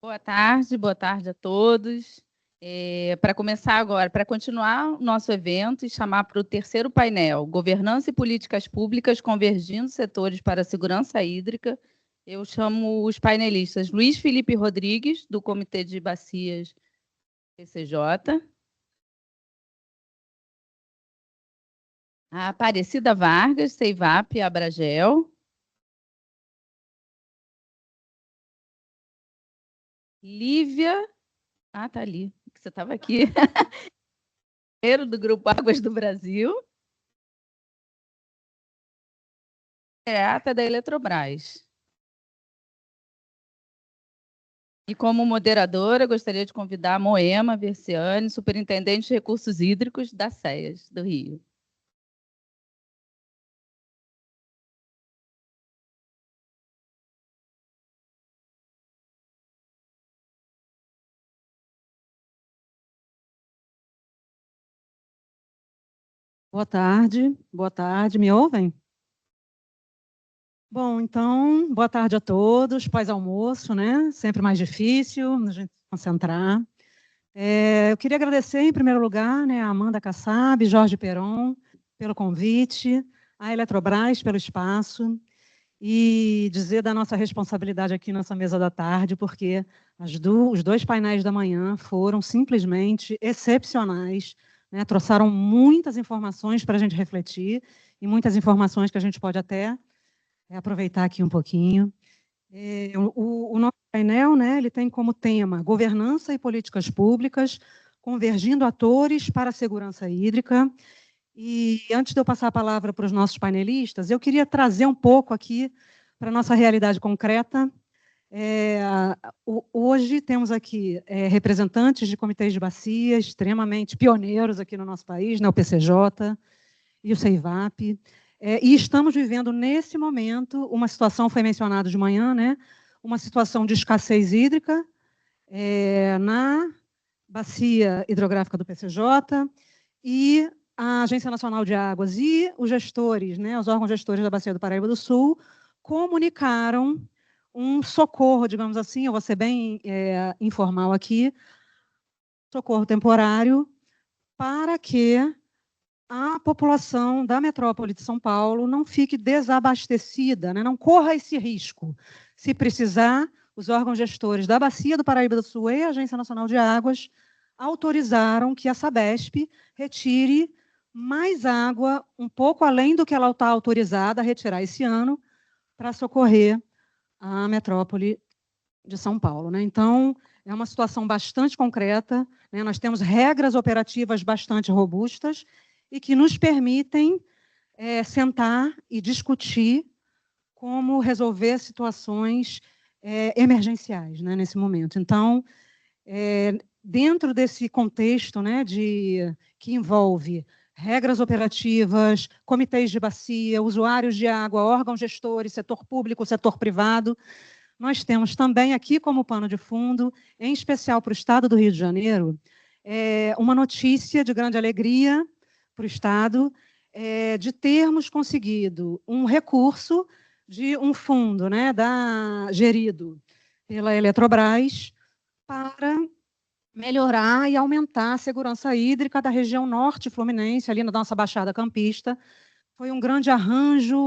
Boa tarde a todos. Para começar agora, para continuar o nosso evento e chamar para o terceiro painel, Governança e Políticas Públicas Convergindo Setores para a Segurança Hídrica, eu chamo os painelistas Luiz Felipe Rodrigues, do Comitê de Bacias PCJ, a Aparecida Vargas, CEIVAP, Abragel, Lívia... tá ali, você estava aqui. Do Grupo Águas do Brasil. Da Eletrobras. E como moderadora, gostaria de convidar a Moema Versiani, superintendente de recursos hídricos da SEAS do Rio. Boa tarde, me ouvem? Bom, então, boa tarde a todos, pós-almoço, né? Sempre mais difícil a gente se concentrar. Eu queria agradecer, em primeiro lugar, né, a Amanda Kassab, Jorge Peron, pelo convite, a Eletrobras pelo espaço, e dizer da nossa responsabilidade aqui nessa mesa da tarde, porque os dois painéis da manhã foram simplesmente excepcionais, né? Trouxeram muitas informações para a gente refletir, e muitas informações que a gente pode até aproveitar aqui um pouquinho. O nosso painel, né, ele tem como tema Governança e Políticas Públicas, convergindo atores para a segurança hídrica. E antes de eu passar a palavra para os nossos painelistas, eu queria trazer um pouco aqui para a nossa realidade concreta. Hoje temos aqui representantes de comitês de bacia extremamente pioneiros aqui no nosso país, né, o PCJ e o CEIVAP. E estamos vivendo, nesse momento, uma situação, foi mencionado de manhã, né, uma situação de escassez hídrica na bacia hidrográfica do PCJ, e a Agência Nacional de Águas e os gestores, né, os órgãos gestores da Bacia do Paraíba do Sul, comunicaram um socorro, digamos assim, eu vou ser bem informal aqui, socorro temporário, para que a população da metrópole de São Paulo não fique desabastecida, né? Não corra esse risco. Se precisar, os órgãos gestores da Bacia do Paraíba do Sul e a Agência Nacional de Águas autorizaram que a Sabesp retire mais água, um pouco além do que ela está autorizada a retirar esse ano, para socorrer a metrópole de São Paulo, né? Então, é uma situação bastante concreta, né? Nós temos regras operativas bastante robustas e que nos permitem sentar e discutir como resolver situações emergenciais, né, nesse momento. Então, dentro desse contexto, né, que envolve regras operativas, comitês de bacia, usuários de água, órgãos gestores, setor público, setor privado, nós temos também aqui como pano de fundo, em especial para o Estado do Rio de Janeiro, uma notícia de grande alegria para o Estado, de termos conseguido um recurso de um fundo, né, gerido pela Eletrobras, para melhorar e aumentar a segurança hídrica da região norte fluminense, ali na nossa Baixada Campista. Foi um grande arranjo,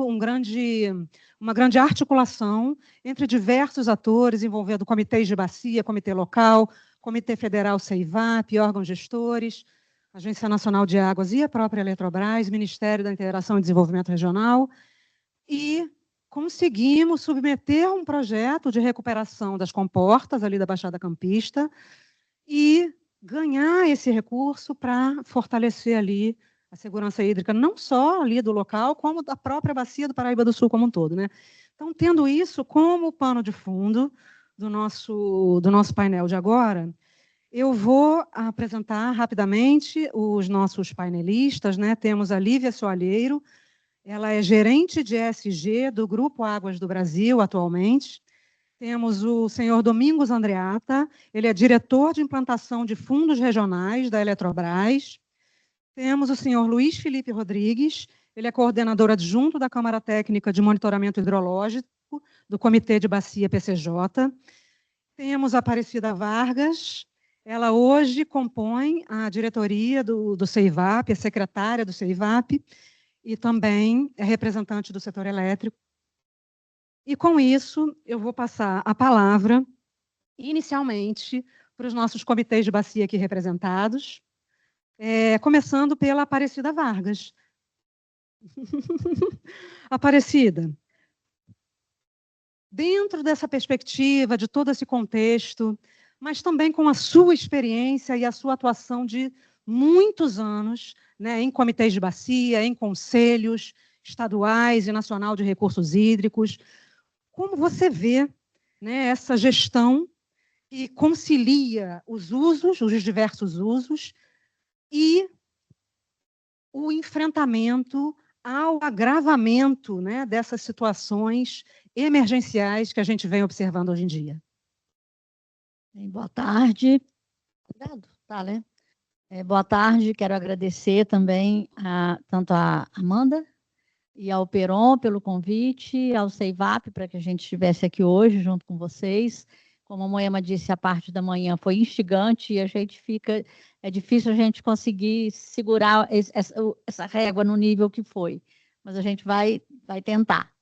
uma grande articulação entre diversos atores, envolvendo comitês de bacia, comitê local, comitê federal CEIVAP, órgãos gestores, Agência Nacional de Águas e a própria Eletrobras, Ministério da Integração e Desenvolvimento Regional, e conseguimos submeter um projeto de recuperação das comportas ali da Baixada Campista e ganhar esse recurso para fortalecer ali a segurança hídrica, não só ali do local, como da própria bacia do Paraíba do Sul como um todo, né? Então, tendo isso como pano de fundo do nosso painel de agora, eu vou apresentar rapidamente os nossos painelistas, né? Temos a Lívia Soalheiro, ela é gerente de ESG do Grupo Águas do Brasil, atualmente. Temos o senhor Domingos Andreata, ele é diretor de implantação de fundos regionais da Eletrobras. Temos o senhor Luiz Felipe Rodrigues, ele é coordenador adjunto da Câmara Técnica de Monitoramento Hidrológico do Comitê de Bacia PCJ. Temos a Aparecida Vargas, ela hoje compõe a diretoria do CEIVAP, é secretária do CEIVAP, e também é representante do setor elétrico. E, com isso, eu vou passar a palavra, inicialmente, para os nossos comitês de bacia aqui representados, começando pela Aparecida Vargas. Aparecida, dentro dessa perspectiva, de todo esse contexto, mas também com a sua experiência e a sua atuação de muitos anos, né, em comitês de bacia, em conselhos estaduais e nacional de recursos hídricos, como você vê, né, essa gestão que concilia os usos, os diversos usos, e o enfrentamento ao agravamento, né, dessas situações emergenciais que a gente vem observando hoje em dia? Boa tarde. Obrigado. Tá, né? Boa tarde, quero agradecer também tanto a Amanda e ao Peron pelo convite, ao CEIVAP, para que a gente estivesse aqui hoje junto com vocês. Como a Moema disse, a parte da manhã foi instigante e a gente fica... É difícil a gente conseguir segurar essa régua no nível que foi, mas a gente vai tentar.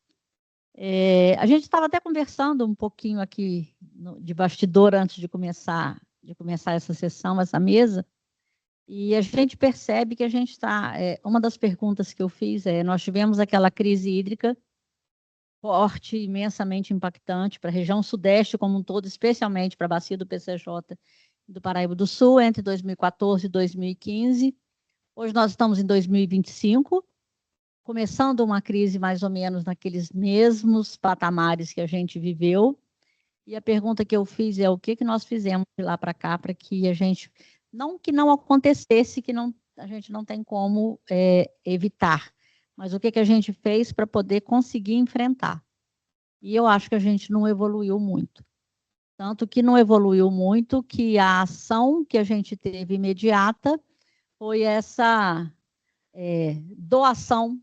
A gente estava até conversando um pouquinho aqui de bastidor antes de começar essa sessão, essa mesa, e a gente percebe que a gente está... uma das perguntas que eu fiz nós tivemos aquela crise hídrica forte, imensamente impactante para a região sudeste como um todo, especialmente para a bacia do PCJ do Paraíba do Sul, entre 2014 e 2015. Hoje nós estamos em 2025, começando uma crise mais ou menos naqueles mesmos patamares que a gente viveu. E a pergunta que eu fiz é o que nós fizemos de lá para cá para que a gente... Não que não acontecesse, que a gente não tem como evitar, mas o que a gente fez para poder conseguir enfrentar. E eu acho que a gente não evoluiu muito. Tanto que não evoluiu muito que a ação que a gente teve imediata foi essa doação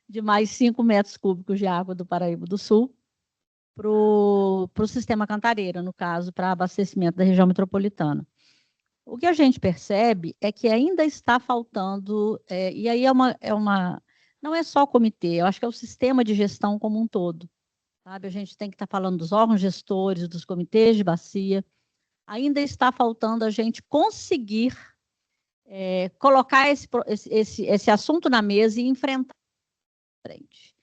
de mais 5 metros cúbicos de água do Paraíba do Sul para o sistema Cantareira, no caso, para abastecimento da região metropolitana. O que a gente percebe é que ainda está faltando, e aí não é só o comitê, eu acho que é o sistema de gestão como um todo. Sabe? A gente tem que estar falando dos órgãos gestores, dos comitês de bacia. Ainda está faltando a gente conseguir colocar esse assunto na mesa e enfrentar a frente.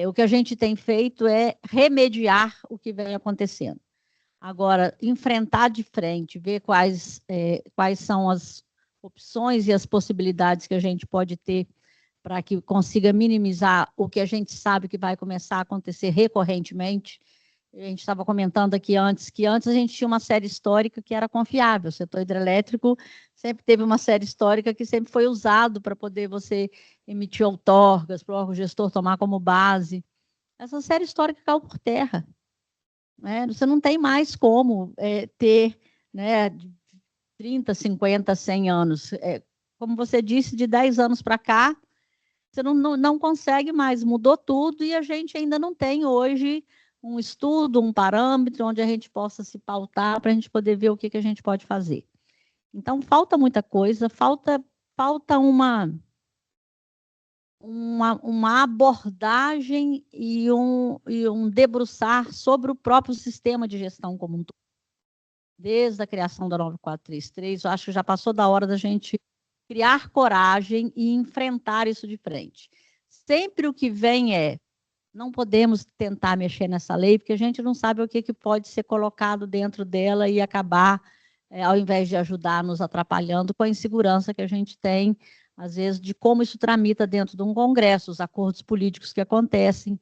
O que a gente tem feito é remediar o que vem acontecendo. Agora, enfrentar de frente, ver quais são as opções e as possibilidades que a gente pode ter para que consiga minimizar o que a gente sabe que vai começar a acontecer recorrentemente. A gente estava comentando aqui antes, que antes a gente tinha uma série histórica que era confiável. O setor hidrelétrico sempre teve uma série histórica que sempre foi usado para poder você emitir outorgas, para o órgão gestor tomar como base. Essa série histórica caiu por terra. Né? Você não tem mais como ter, né, 30, 50, 100 anos. Como você disse, de 10 anos para cá, você não consegue mais, mudou tudo e a gente ainda não tem hoje um estudo, um parâmetro onde a gente possa se pautar para a gente poder ver o que a gente pode fazer. Então, falta muita coisa, falta uma abordagem e um debruçar sobre o próprio sistema de gestão como um todo. Desde a criação da 9433, eu acho que já passou da hora da gente criar coragem e enfrentar isso de frente. Sempre o que vem não podemos tentar mexer nessa lei, porque a gente não sabe o que pode ser colocado dentro dela e acabar, ao invés de ajudar, nos atrapalhando com a insegurança que a gente tem, às vezes, de como isso tramita dentro de um congresso, os acordos políticos que acontecem.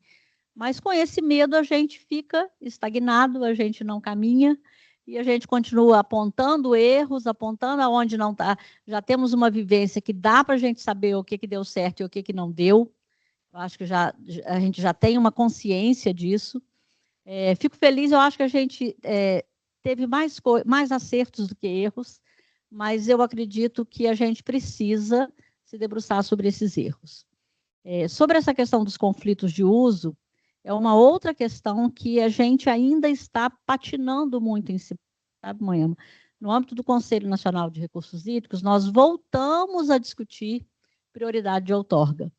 Mas com esse medo a gente fica estagnado, a gente não caminha, e a gente continua apontando erros, apontando aonde não está. Já temos uma vivência que dá para a gente saber o que deu certo e o que não deu. Eu acho que a gente já tem uma consciência disso. Fico feliz, eu acho que a gente teve mais acertos do que erros, mas eu acredito que a gente precisa se debruçar sobre esses erros. Sobre essa questão dos conflitos de uso, é uma outra questão que a gente ainda está patinando muito em si, sabe, Moema? No âmbito do Conselho Nacional de Recursos Hídricos, nós voltamos a discutir prioridade de outorga.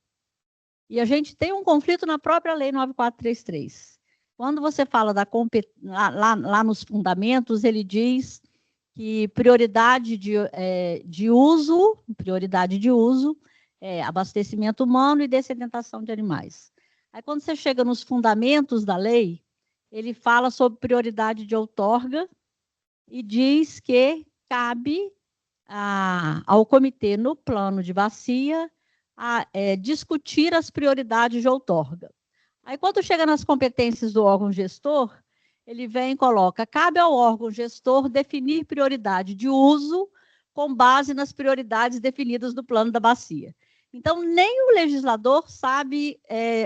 E a gente tem um conflito na própria Lei 9433. Quando você fala lá nos fundamentos, ele diz que prioridade de uso é abastecimento humano e dessedentação de animais. Aí, quando você chega nos fundamentos da lei, ele fala sobre prioridade de outorga e diz que cabe ao comitê, no plano de bacia, discutir as prioridades de outorga. Aí, quando chega nas competências do órgão gestor, ele vem e coloca: cabe ao órgão gestor definir prioridade de uso com base nas prioridades definidas no plano da bacia. Então, nem o legislador sabe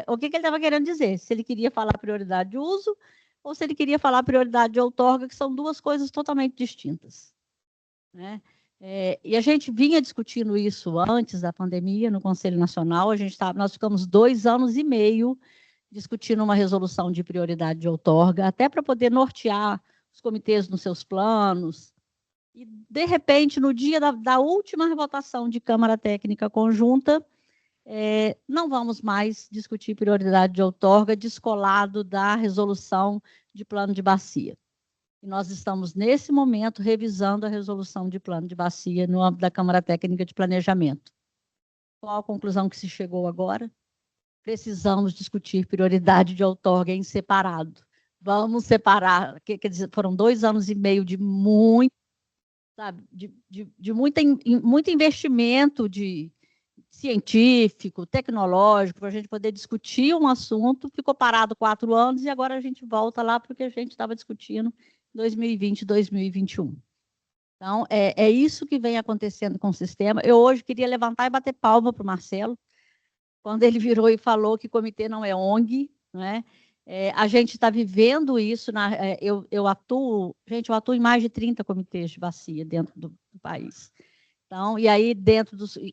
o que ele estava querendo dizer, se ele queria falar prioridade de uso ou se ele queria falar prioridade de outorga, que são duas coisas totalmente distintas, né? E a gente vinha discutindo isso antes da pandemia, no Conselho Nacional. Nós ficamos 2 anos e meio discutindo uma resolução de prioridade de outorga, até para poder nortear os comitês nos seus planos. E, de repente, no dia da última votação de Câmara Técnica Conjunta, não vamos mais discutir prioridade de outorga descolado da resolução de plano de bacia. E nós estamos, nesse momento, revisando a resolução de plano de bacia no âmbito da Câmara Técnica de Planejamento. Qual a conclusão que se chegou agora? Precisamos discutir prioridade de outorga em separado. Vamos separar, quer dizer, foram 2 anos e meio de muito, sabe, de muito investimento científico, tecnológico, para a gente poder discutir um assunto. Ficou parado 4 anos e agora a gente volta lá porque a gente estava discutindo 2020 e 2021. Então, é isso que vem acontecendo com o sistema. Eu hoje queria levantar e bater palma para o Marcelo, quando ele virou e falou que comitê não é ONG, né? A gente está vivendo isso. Eu atuo em mais de 30 comitês de bacia dentro do país. Então, e aí,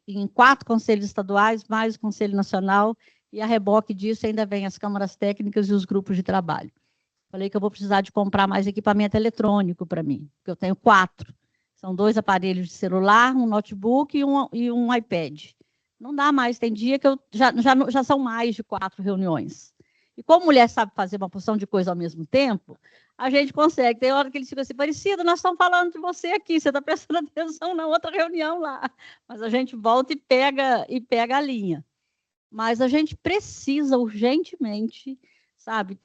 em 4 conselhos estaduais, mais o Conselho Nacional, e a reboque disso ainda vem as câmaras técnicas e os grupos de trabalho. Falei que eu vou precisar de comprar mais equipamento eletrônico para mim, porque eu tenho 4. São 2 aparelhos de celular, um notebook e um iPad. Não dá mais, tem dia que já são mais de 4 reuniões. E como mulher sabe fazer uma porção de coisa ao mesmo tempo, a gente consegue. Tem hora que eles ficam assim: Aparecida, nós estamos falando de você aqui, você está prestando atenção na outra reunião lá. Mas a gente volta e pega a linha. Mas a gente precisa urgentemente, sabe,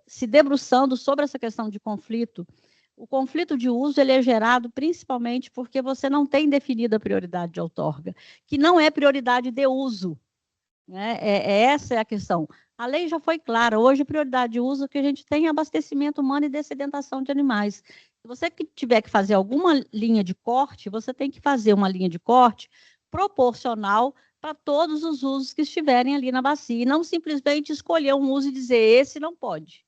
se debruçando sobre essa questão de conflito. O conflito de uso ele é gerado principalmente porque você não tem definida a prioridade de outorga, que não é prioridade de uso, né? Essa é a questão. A lei já foi clara. Hoje, a prioridade de uso que a gente tem é abastecimento humano e dessedentação de animais. Se você tiver que fazer alguma linha de corte, você tem que fazer uma linha de corte proporcional para todos os usos que estiverem ali na bacia, e não simplesmente escolher um uso e dizer esse não pode.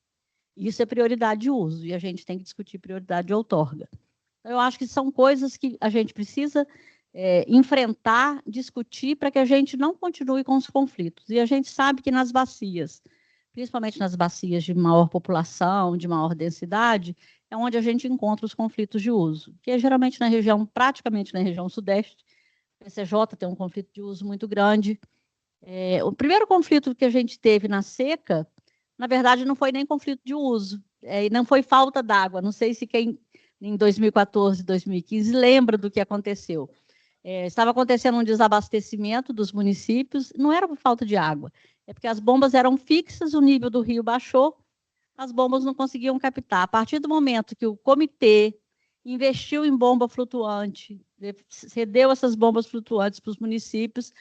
Isso é prioridade de uso, e a gente tem que discutir prioridade de outorga. Eu acho que são coisas que a gente precisa enfrentar, discutir, para que a gente não continue com os conflitos. E a gente sabe que nas bacias, principalmente nas bacias de maior população, de maior densidade, é onde a gente encontra os conflitos de uso, que é geralmente praticamente na região sudeste. O PCJ tem um conflito de uso muito grande. O primeiro conflito que a gente teve na seca, na verdade, não foi nem conflito de uso, e não foi falta d'água. Não sei se quem, em 2014, 2015, lembra do que aconteceu. Estava acontecendo um desabastecimento dos municípios, não era por falta de água, é porque as bombas eram fixas, o nível do rio baixou, as bombas não conseguiam captar. A partir do momento que o comitê investiu em bomba flutuante, cedeu essas bombas flutuantes para os municípios,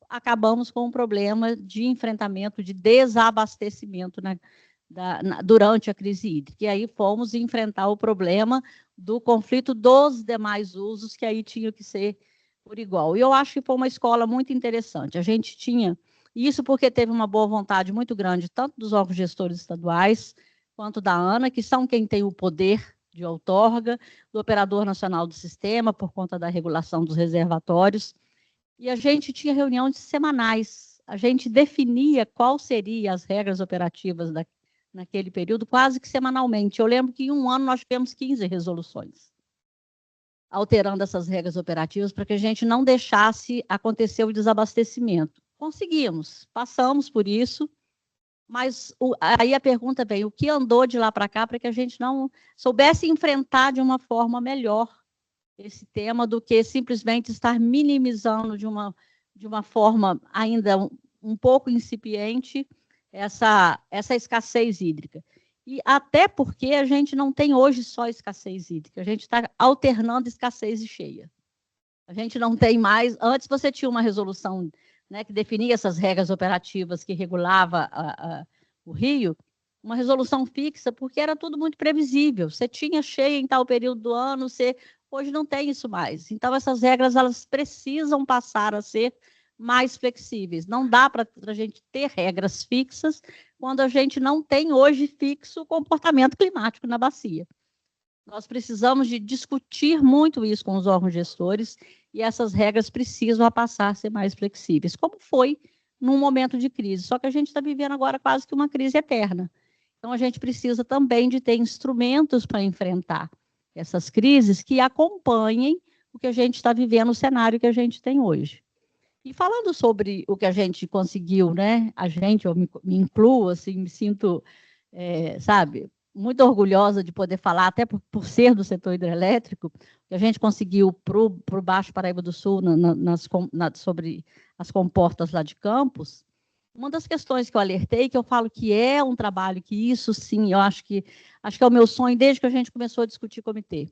acabamos com um problema de enfrentamento, de desabastecimento durante a crise hídrica. E aí fomos enfrentar o problema do conflito dos demais usos, que aí tinham que ser por igual. E eu acho que foi uma escola muito interessante. A gente tinha isso porque teve uma boa vontade muito grande, tanto dos órgãos gestores estaduais, quanto da ANA, que são quem tem o poder de outorga, do Operador Nacional do Sistema, por conta da regulação dos reservatórios. E a gente tinha reuniões semanais, a gente definia qual seriam as regras operativas naquele período, quase que semanalmente. Eu lembro que em um ano nós tivemos 15 resoluções, alterando essas regras operativas para que a gente não deixasse acontecer o desabastecimento. Conseguimos, passamos por isso, mas aí a pergunta vem, o que andou de lá para cá para que a gente não soubesse enfrentar de uma forma melhor esse tema do que simplesmente estar minimizando de uma forma ainda um pouco incipiente essa escassez hídrica. E até porque a gente não tem hoje só escassez hídrica, a gente está alternando escassez e cheia. A gente não tem mais... Antes você tinha uma resolução, né, que definia essas regras operativas que regulava o rio, uma resolução fixa, porque era tudo muito previsível. Você tinha cheia em tal período do ano, hoje não tem isso mais. Então, essas regras elas precisam passar a ser mais flexíveis. Não dá para a gente ter regras fixas quando a gente não tem hoje fixo o comportamento climático na bacia. Nós precisamos de discutir muito isso com os órgãos gestores e essas regras precisam passar a ser mais flexíveis, como foi num momento de crise. Só que a gente está vivendo agora quase que uma crise eterna. Então, a gente precisa também de ter instrumentos para enfrentar essas crises que acompanhem o que a gente está vivendo, o cenário que a gente tem hoje. E falando sobre o que a gente conseguiu, né? Eu me incluo, assim, me sinto, sabe, muito orgulhosa de poder falar, até por ser do setor hidrelétrico, que a gente conseguiu para o Baixo Paraíba do Sul, sobre as comportas lá de Campos. Uma das questões que eu alertei, que eu falo que é um trabalho, que isso sim, eu acho que é o meu sonho desde que a gente começou a discutir comitê.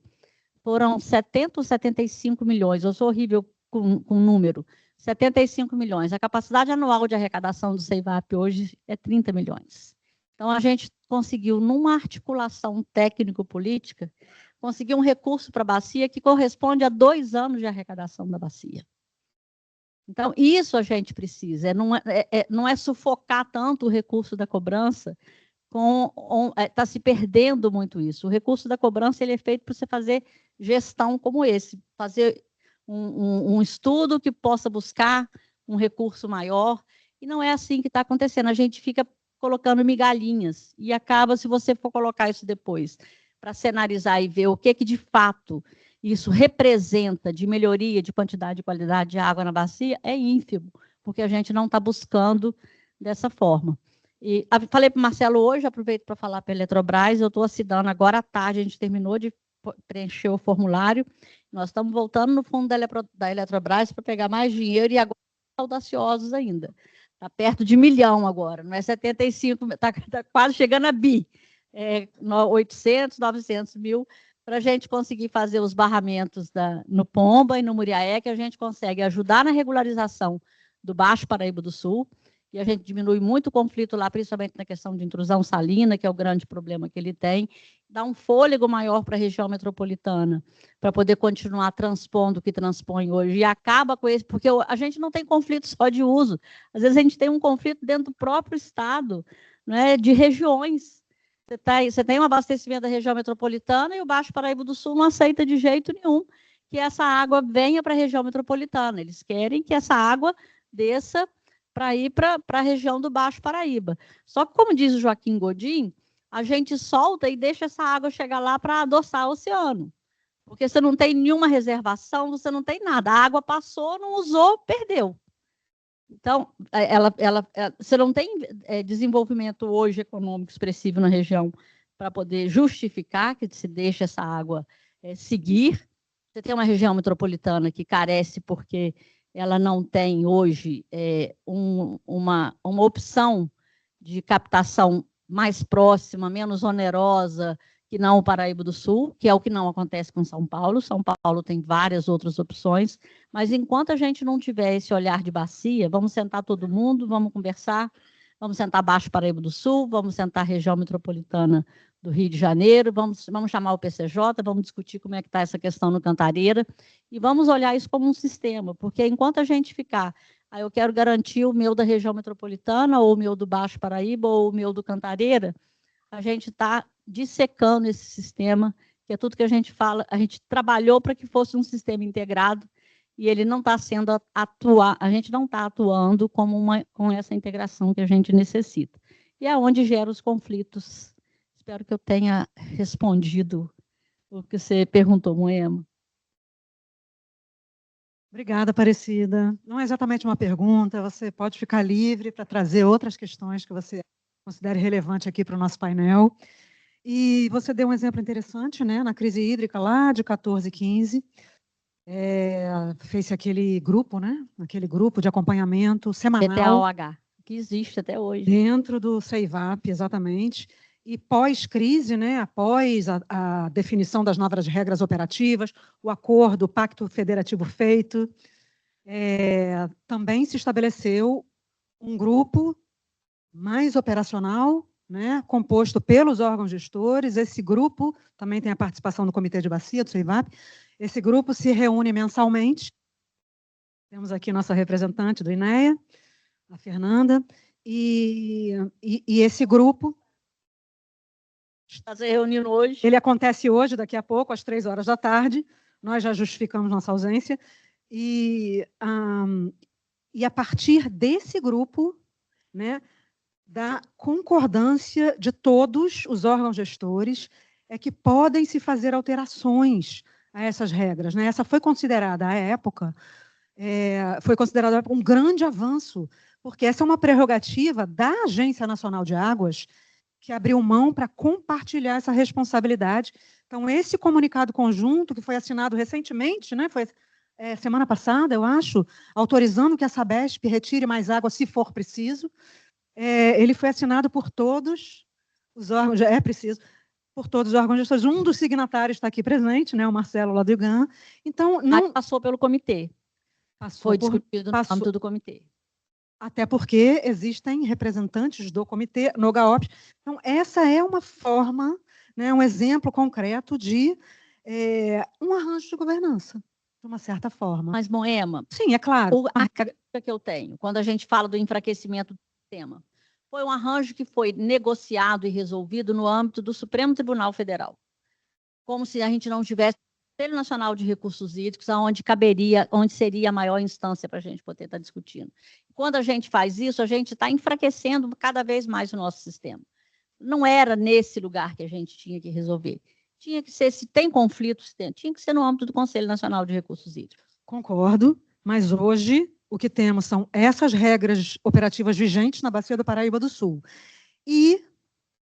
Foram 70 ou 75 milhões, eu sou horrível com número, 75 milhões. A capacidade anual de arrecadação do CEIVAP hoje é 30 milhões. Então, a gente conseguiu, numa articulação técnico-política, conseguir um recurso para a bacia que corresponde a 2 anos de arrecadação da bacia. Então, isso a gente precisa, não é sufocar tanto o recurso da cobrança, está se perdendo muito isso. O recurso da cobrança ele é feito para você fazer gestão como esse, fazer um estudo que possa buscar um recurso maior, e não é assim que está acontecendo. A gente fica colocando migalhinhas, e acaba, se você for colocar isso depois, para cenarizar e ver o que de fato isso representa de melhoria de quantidade e qualidade de água na bacia, é ínfimo, porque a gente não está buscando dessa forma. E falei para o Marcelo hoje, aproveito para falar para a Eletrobras, eu estou assinando agora à tarde, a gente terminou de preencher o formulário, nós estamos voltando no fundo da Eletrobras para pegar mais dinheiro, e agora audaciosos ainda. Está perto de 1 milhão agora, não é 75, está quase chegando a bi. 800, 900 mil, para a gente conseguir fazer os barramentos no Pomba e no Muriaé, que a gente consegue ajudar na regularização do Baixo Paraíba do Sul, e a gente diminui muito o conflito lá, principalmente na questão de intrusão salina, que é o grande problema que ele tem, dá um fôlego maior para a região metropolitana, para poder continuar transpondo o que transpõe hoje, e acaba com esse, porque a gente não tem conflito só de uso, às vezes a gente tem um conflito dentro do próprio estado, né, de regiões. Você tem um abastecimento da região metropolitana e o Baixo Paraíba do Sul não aceita de jeito nenhum que essa água venha para a região metropolitana. Eles querem que essa água desça para ir para a região do Baixo Paraíba. Só que, como diz o Joaquim Godin, a gente solta e deixa essa água chegar lá para adoçar o oceano. Porque você não tem nenhuma reservação, você não tem nada. A água passou, não usou, perdeu. Então, você não tem desenvolvimento hoje econômico expressivo na região para poder justificar que se deixe essa água seguir. Você tem uma região metropolitana que carece porque ela não tem hoje uma opção de captação mais próxima, menos onerosa, que não o Paraíba do Sul, que é o que não acontece com São Paulo. São Paulo tem várias outras opções, mas enquanto a gente não tiver esse olhar de bacia, vamos sentar todo mundo, vamos conversar, vamos sentar Baixo Paraíba do Sul, vamos sentar a região metropolitana do Rio de Janeiro, vamos chamar o PCJ, vamos discutir como é que está essa questão no Cantareira, e vamos olhar isso como um sistema, porque enquanto a gente ficar, eu quero garantir o meu da região metropolitana, ou o meu do Baixo Paraíba, ou o meu do Cantareira, a gente está dissecando esse sistema, que é tudo que a gente fala, a gente trabalhou para que fosse um sistema integrado, e ele não está sendo a gente não está atuando com essa integração que a gente necessita. E é onde gera os conflitos. Espero que eu tenha respondido o que você perguntou, Moema. Obrigada, Aparecida. Não é exatamente uma pergunta, você pode ficar livre para trazer outras questões que você considere relevante aqui para o nosso painel. E você deu um exemplo interessante, né, na crise hídrica lá de 14 e 15, fez aquele grupo, né, aquele grupo de acompanhamento semanal. PTAOH, que existe até hoje. Dentro do CEIVAP, exatamente. E pós-crise, né, após a definição das novas regras operativas, o acordo, o pacto federativo feito, também se estabeleceu um grupo mais operacional, né, composto pelos órgãos gestores. Esse grupo também tem a participação do Comitê de Bacia, do CEIVAP. Esse grupo se reúne mensalmente. Temos aqui nossa representante do INEA, a Fernanda, e esse grupo está se reunindo hoje. Ele acontece hoje, daqui a pouco, às 15h. Nós já justificamos nossa ausência. E a partir desse grupo, né, da concordância de todos os órgãos gestores, é que podem se fazer alterações a essas regras, né? Essa foi considerada, à época, um grande avanço, porque essa é uma prerrogativa da Agência Nacional de Águas, que abriu mão para compartilhar essa responsabilidade. Então, esse comunicado conjunto, que foi assinado recentemente, né, foi semana passada, eu acho, autorizando que a Sabesp retire mais água se for preciso, ele foi assinado por todos os órgãos, por todos os órgãos gestores. Um dos signatários está aqui presente, né, o Marcelo lá do IGAN. Então, não passou pelo comitê. Foi discutido no âmbito do comitê. Até porque existem representantes do comitê no GAOP. Então, essa é uma forma, né, um exemplo concreto de um arranjo de governança, de uma certa forma. Mas, Moema, sim, é claro. A crítica que eu tenho, quando a gente fala do enfraquecimento do sistema, foi um arranjo que foi negociado e resolvido no âmbito do Supremo Tribunal Federal. Como se a gente não tivesse Conselho Nacional de Recursos Hídricos, onde seria a maior instância para a gente poder estar discutindo. Quando a gente faz isso, a gente está enfraquecendo cada vez mais o nosso sistema. Não era nesse lugar que a gente tinha que resolver. Tinha que ser, se tem conflito, tinha que ser no âmbito do Conselho Nacional de Recursos Hídricos. Concordo, mas hoje o que temos são essas regras operativas vigentes na Bacia do Paraíba do Sul. E,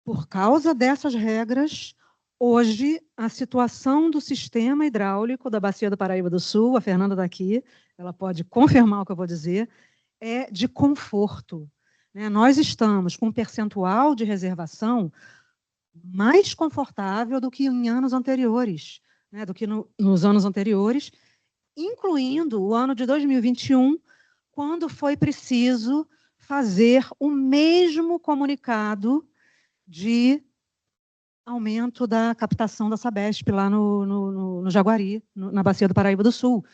por causa dessas regras, hoje, a situação do sistema hidráulico da Bacia do Paraíba do Sul, a Fernanda está aqui, ela pode confirmar o que eu vou dizer, é de conforto, né? Nós estamos com um percentual de reservação mais confortável do que em anos anteriores, né? Do que nos anos anteriores, incluindo o ano de 2021, quando foi preciso fazer o mesmo comunicado de aumento da captação da Sabesp lá no Jaguari, na Bacia do Paraíba do Sul.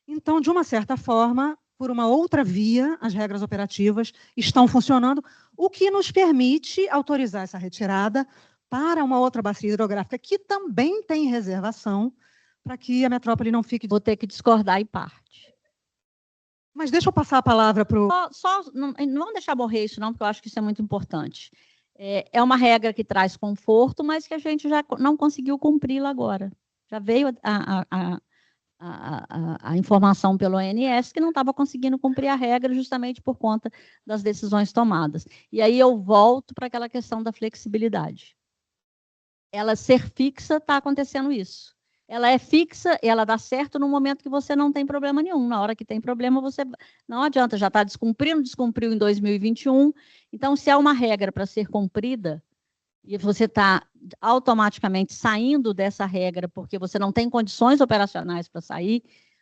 Então, de uma certa forma, por uma outra via, as regras operativas estão funcionando, o que nos permite autorizar essa retirada para uma outra bacia hidrográfica que também tem reservação, para que a metrópole não fique... Vou ter que discordar em parte. Mas deixa eu passar a palavra para o... Não vamos deixar morrer isso, não, porque eu acho que isso é muito importante. É uma regra que traz conforto, mas que a gente já não conseguiu cumpri-la agora. Já veio a informação pelo ONS que não estava conseguindo cumprir a regra justamente por conta das decisões tomadas. E aí eu volto para aquela questão da flexibilidade. Ela ser fixa, está acontecendo isso. Ela é fixa, ela dá certo no momento que você não tem problema nenhum. Na hora que tem problema, você não adianta, já está descumpriu em 2021. Então, se é uma regra para ser cumprida, e você está automaticamente saindo dessa regra porque você não tem condições operacionais para sair,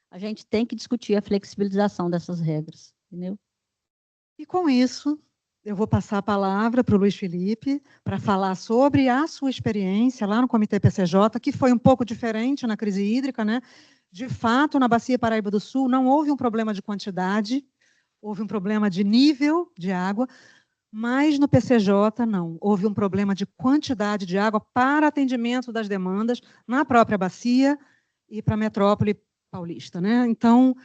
a gente tem que discutir a flexibilização dessas regras, entendeu? E com isso, eu vou passar a palavra para o Luiz Felipe para falar sobre a sua experiência lá no Comitê PCJ, que foi um pouco diferente na crise hídrica, né? De fato, na Bacia Paraíba do Sul, não houve um problema de quantidade, houve um problema de nível de água, mas no PCJ, não. Houve um problema de quantidade de água para atendimento das demandas na própria bacia e para a metrópole paulista, né? Então,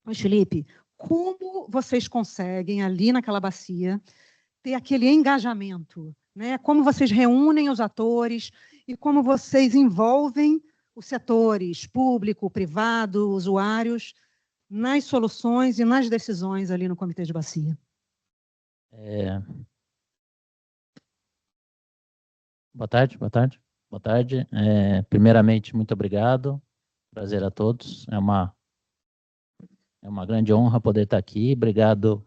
mas, Felipe, como vocês conseguem, ali naquela bacia, ter aquele engajamento, né? Como vocês reúnem os atores e como vocês envolvem os setores público, privado, usuários, nas soluções e nas decisões ali no Comitê de Bacia? Boa tarde, boa tarde. Boa tarde. Primeiramente, muito obrigado. Prazer a todos. É uma grande honra poder estar aqui. Obrigado,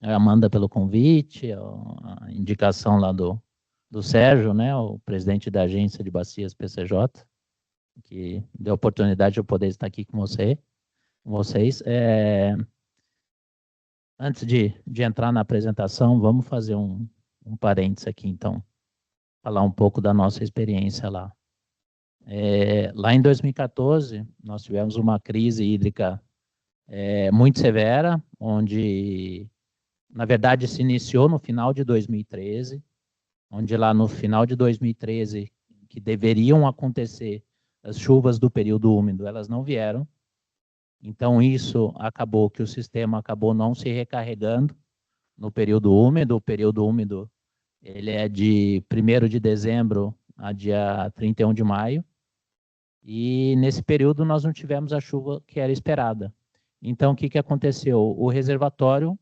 Amanda, pelo convite, a indicação lá do Sérgio, né, o presidente da agência de bacias PCJ, que deu a oportunidade de eu poder estar aqui com vocês. Antes de entrar na apresentação, vamos fazer um parênteses aqui, então, falar um pouco da nossa experiência lá. Lá em 2014, nós tivemos uma crise hídrica muito severa, onde, na verdade, se iniciou no final de 2013, onde lá no final de 2013, que deveriam acontecer as chuvas do período úmido, elas não vieram. Então, isso acabou que o sistema acabou não se recarregando no período úmido. O período úmido, ele é de 1º de dezembro a dia 31 de maio. E nesse período nós não tivemos a chuva que era esperada. Então, o que aconteceu? O reservatório,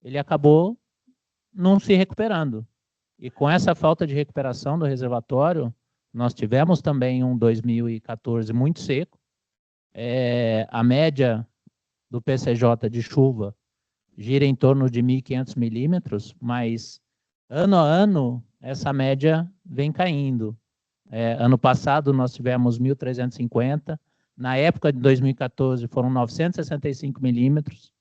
ele acabou não se recuperando. E com essa falta de recuperação do reservatório, nós tivemos também um 2014 muito seco. A média do PCJ de chuva gira em torno de 1.500 milímetros, mas ano a ano essa média vem caindo. Ano passado nós tivemos 1.350, na época de 2014 foram 965 milímetros.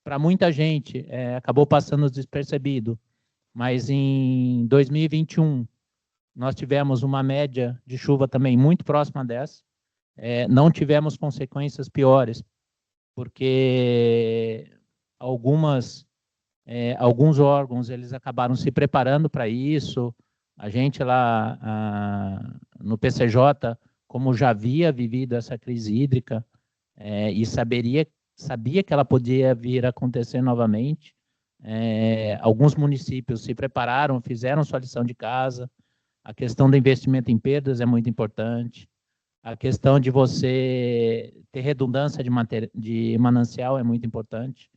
Para muita gente acabou passando despercebido, mas em 2021 nós tivemos uma média de chuva também muito próxima dessa. Não tivemos consequências piores, porque alguns órgãos eles acabaram se preparando para isso. A gente lá no PCJ, como já havia vivido essa crise hídrica e sabia que ela podia vir a acontecer novamente, alguns municípios se prepararam, fizeram sua lição de casa. A questão do investimento em perdas é muito importante. A questão de você ter redundância de manancial é muito importante.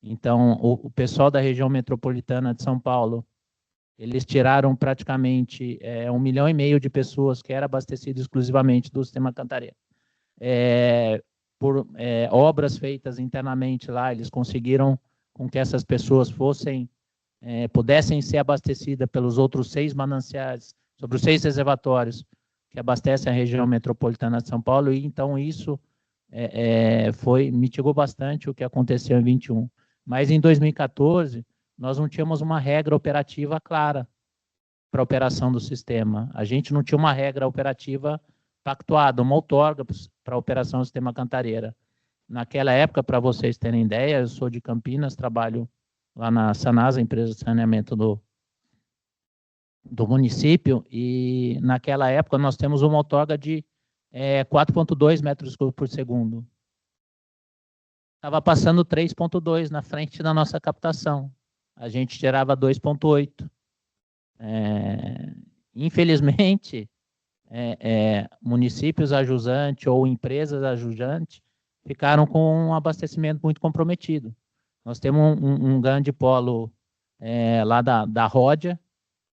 Então, o pessoal da região metropolitana de São Paulo, eles tiraram praticamente 1,5 milhão de pessoas que era abastecido exclusivamente do sistema Cantareira. Por obras feitas internamente lá, eles conseguiram com que essas pessoas pudessem ser abastecidas pelos outros 6 mananciais, sobre os 6 reservatórios que abastecem a região metropolitana de São Paulo, e então isso mitigou bastante o que aconteceu em 21. Mas em 2014, nós não tínhamos uma regra operativa clara para a operação do sistema. A gente não tinha uma regra operativa pactuada, uma outorga para a operação do sistema Cantareira. Naquela época, para vocês terem ideia, eu sou de Campinas, trabalho lá na Sanasa, empresa de saneamento do município, e naquela época nós temos uma outorga de 4,2 metros cúbicos por segundo. Estava passando 3,2 na frente da nossa captação. A gente tirava 2,8. Infelizmente, municípios ajusantes ou empresas ajusantes ficaram com um abastecimento muito comprometido. Nós temos um grande polo lá da Ródia,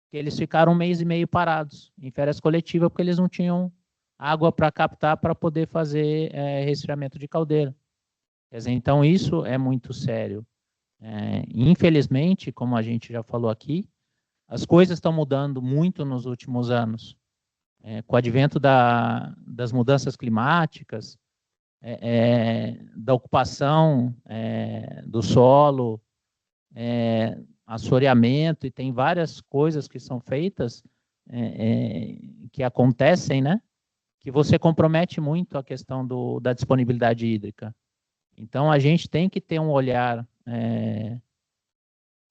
que eles ficaram 1 mês e meio parados em férias coletivas, porque eles não tinham água para captar para poder fazer resfriamento de caldeira. Quer dizer, então isso é muito sério. Infelizmente, como a gente já falou aqui, as coisas estão mudando muito nos últimos anos. Com o advento das mudanças climáticas, da ocupação do solo, assoreamento, e tem várias coisas que são feitas, que acontecem, né? Que você compromete muito a questão da disponibilidade hídrica. Então, a gente tem que ter um olhar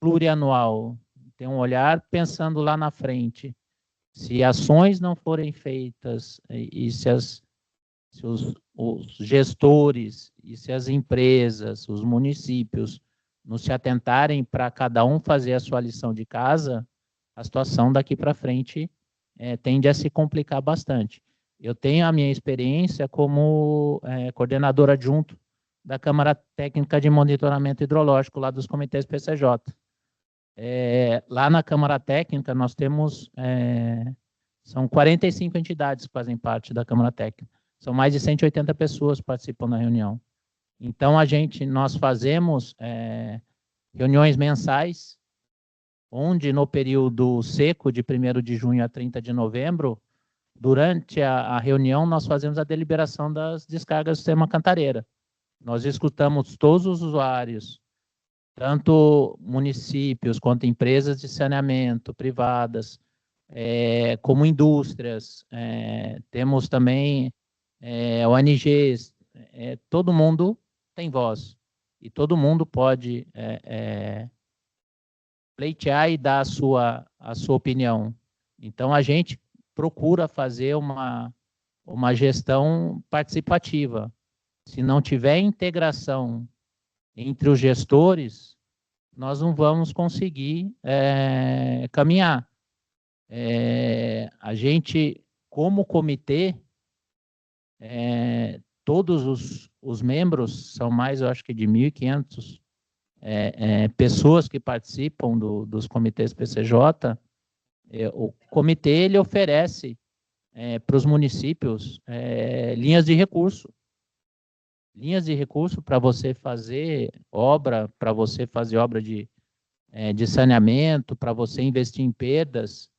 plurianual, ter um olhar pensando lá na frente. se ações não forem feitas e se os gestores e se as empresas, os municípios, não se atentarem para cada um fazer a sua lição de casa, a situação daqui para frente tende a se complicar bastante. Eu tenho a minha experiência como coordenador adjunto da Câmara Técnica de Monitoramento Hidrológico, lá dos comitês PCJ. Lá na Câmara Técnica, nós temos, são 45 entidades que fazem parte da Câmara Técnica. São mais de 180 pessoas que participam da reunião. Então, nós fazemos reuniões mensais, onde no período seco, de 1º de junho a 30 de novembro, durante a reunião, nós fazemos a deliberação das descargas do sistema Cantareira. Nós escutamos todos os usuários, tanto municípios quanto empresas de saneamento privadas, como indústrias, temos também ONGs, todo mundo tem voz, e todo mundo pode pleitear e dar a sua opinião. Então, a gente procura fazer uma gestão participativa. Se não tiver integração entre os gestores, nós não vamos conseguir caminhar. A gente, como comitê, todos os membros, são mais, eu acho que de 1.500 pessoas que participam dos comitês PCJ, o comitê ele oferece para os municípios linhas de recurso para você fazer obra, de saneamento, para você investir em perdas.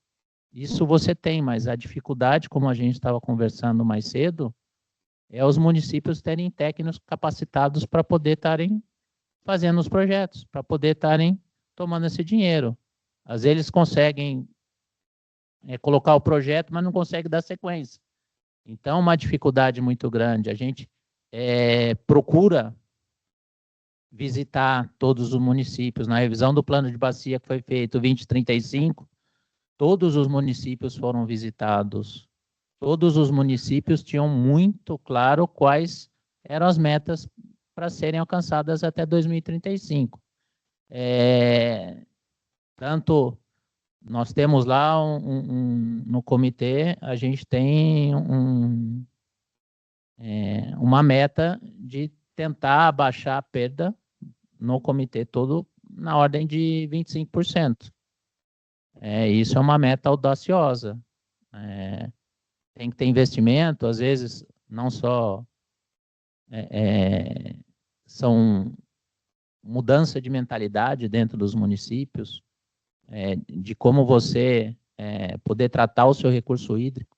Isso você tem, mas a dificuldade, como a gente estava conversando mais cedo, é os municípios terem técnicos capacitados para poder estarem fazendo os projetos, para poder estarem tomando esse dinheiro. Às vezes eles conseguem colocar o projeto, mas não conseguem dar sequência. Então, uma dificuldade muito grande. A gente procura visitar todos os municípios. Na revisão do plano de bacia que foi feito 2035, todos os municípios foram visitados. Todos os municípios tinham muito claro quais eram as metas para serem alcançadas até 2035. Tanto nós temos lá no comitê, a gente tem uma meta de tentar abaixar a perda no comitê todo na ordem de 25%. Isso é uma meta audaciosa. Tem que ter investimento, às vezes, não só são mudança de mentalidade dentro dos municípios, de como você poder tratar o seu recurso hídrico,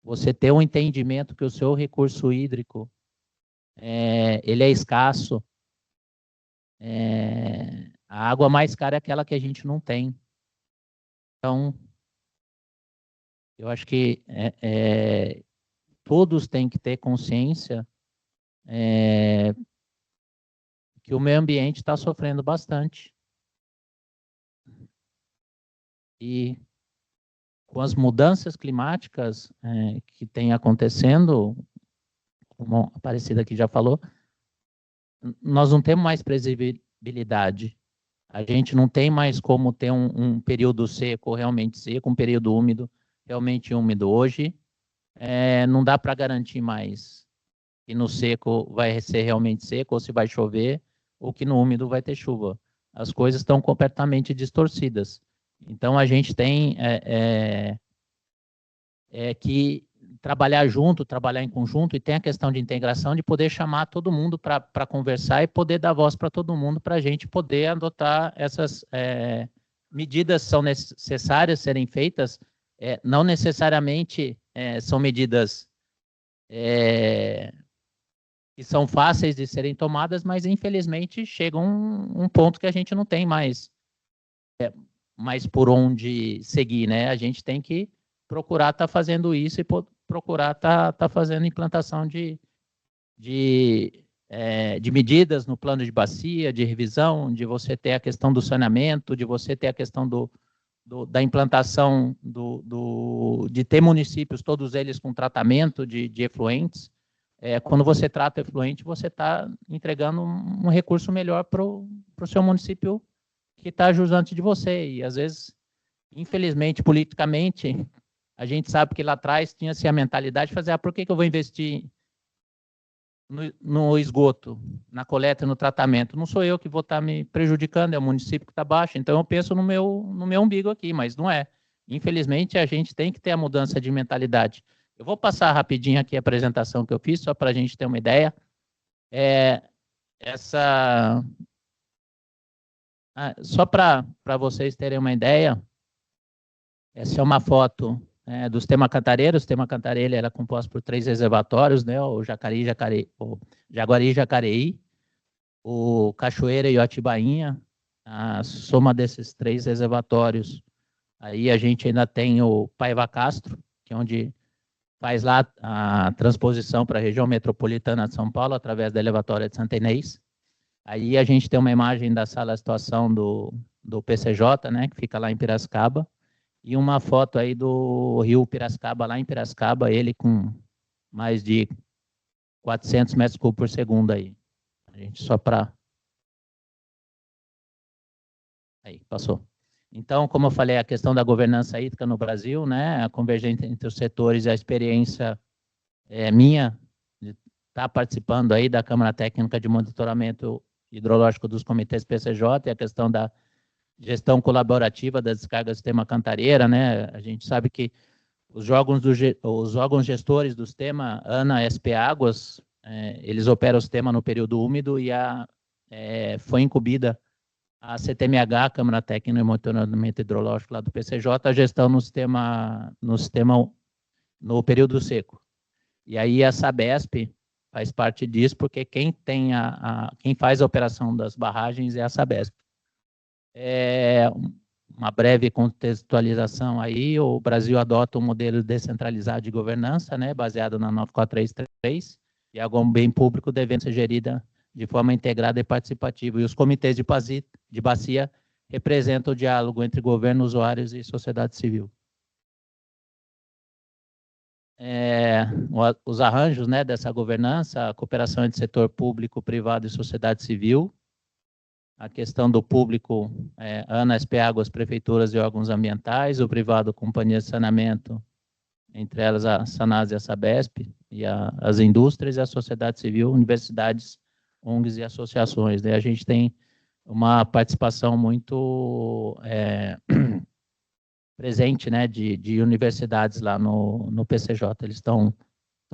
você ter um entendimento que o seu recurso hídrico ele é escasso, a água mais cara é aquela que a gente não tem. Então, eu acho que todos têm que ter consciência que o meio ambiente está sofrendo bastante. E com as mudanças climáticas que têm acontecendo, como a Aparecida aqui já falou, nós não temos mais previsibilidade. A gente não tem mais como ter um período seco, realmente seco, um período úmido, realmente úmido. Hoje, não dá para garantir mais que no seco vai ser realmente seco, ou se vai chover, ou que no úmido vai ter chuva. As coisas estão completamente distorcidas. Então, a gente tem que trabalhar junto, trabalhar em conjunto, e tem a questão de integração, de poder chamar todo mundo para conversar e poder dar voz para todo mundo, para a gente poder adotar essas medidas que são necessárias serem feitas. Não necessariamente são medidas que são fáceis de serem tomadas, mas infelizmente chega um ponto que a gente não tem mais por onde seguir, né? A gente tem que procurar estar fazendo isso e procurar estar fazendo implantação de medidas no plano de bacia, de revisão, de você ter a questão do saneamento, de você ter a questão do da implantação de ter municípios, todos eles com tratamento de efluentes. Quando você trata efluente, você está entregando um recurso melhor para o seu município que está jusante de você. E, às vezes, infelizmente, politicamente, a gente sabe que lá atrás tinha-se a mentalidade de fazer, por que eu vou investir no esgoto, na coleta e no tratamento? Não sou eu que vou estar me prejudicando, é o município que está baixo. Então, eu penso no meu umbigo aqui, mas não é. Infelizmente, a gente tem que ter a mudança de mentalidade. Eu vou passar rapidinho aqui a apresentação que eu fiz, só para a gente ter uma ideia. Só para vocês terem uma ideia, essa é uma foto do Sistema Cantareira. O Sistema Cantareira era composto por 3 reservatórios, né? O Jaguari e Jacareí, o Cachoeira e o Atibainha. A soma desses 3 reservatórios, aí a gente ainda tem o Paiva Castro, que é onde faz lá a transposição para a região metropolitana de São Paulo, através da elevatória de Santa Inês. Aí a gente tem uma imagem da sala de situação do PCJ, né, que fica lá em Piracicaba, e uma foto aí do rio Piracicaba, lá em Piracicaba, ele com mais de 400 metros cúbicos por segundo aí. A gente só para... Aí, passou. Então, como eu falei, a questão da governança hídrica no Brasil, né, a convergência entre os setores, a experiência minha de estar participando aí da Câmara Técnica de Monitoramento Hidrológico dos Comitês PCJ, e a questão da gestão colaborativa das descargas do Sistema Cantareira, né, a gente sabe que os órgãos gestores do sistema, ANA, SP Águas, eles operam o sistema no período úmido e foi incumbida a CTMH, Câmara Técnica de Monitoramento Hidrológico lá do PCJ, a gestão no período seco. E aí a Sabesp faz parte disso, porque quem faz a operação das barragens é a Sabesp. Uma breve contextualização aí, o Brasil adota um modelo descentralizado de governança, né, baseado na 9433, e a bem público devendo ser gerida de forma integrada e participativa. E os comitês de bacia representam o diálogo entre governo, usuários e sociedade civil. Os arranjos, né, dessa governança, a cooperação entre setor público, privado e sociedade civil, a questão do público, ANA, SP Águas, prefeituras e órgãos ambientais, o privado, companhias de saneamento, entre elas a Sanasa e a Sabesp, e as indústrias e a sociedade civil, universidades, ONGs e associações. Daí a gente tem uma participação muito presente, né, de universidades lá no PCJ. Eles estão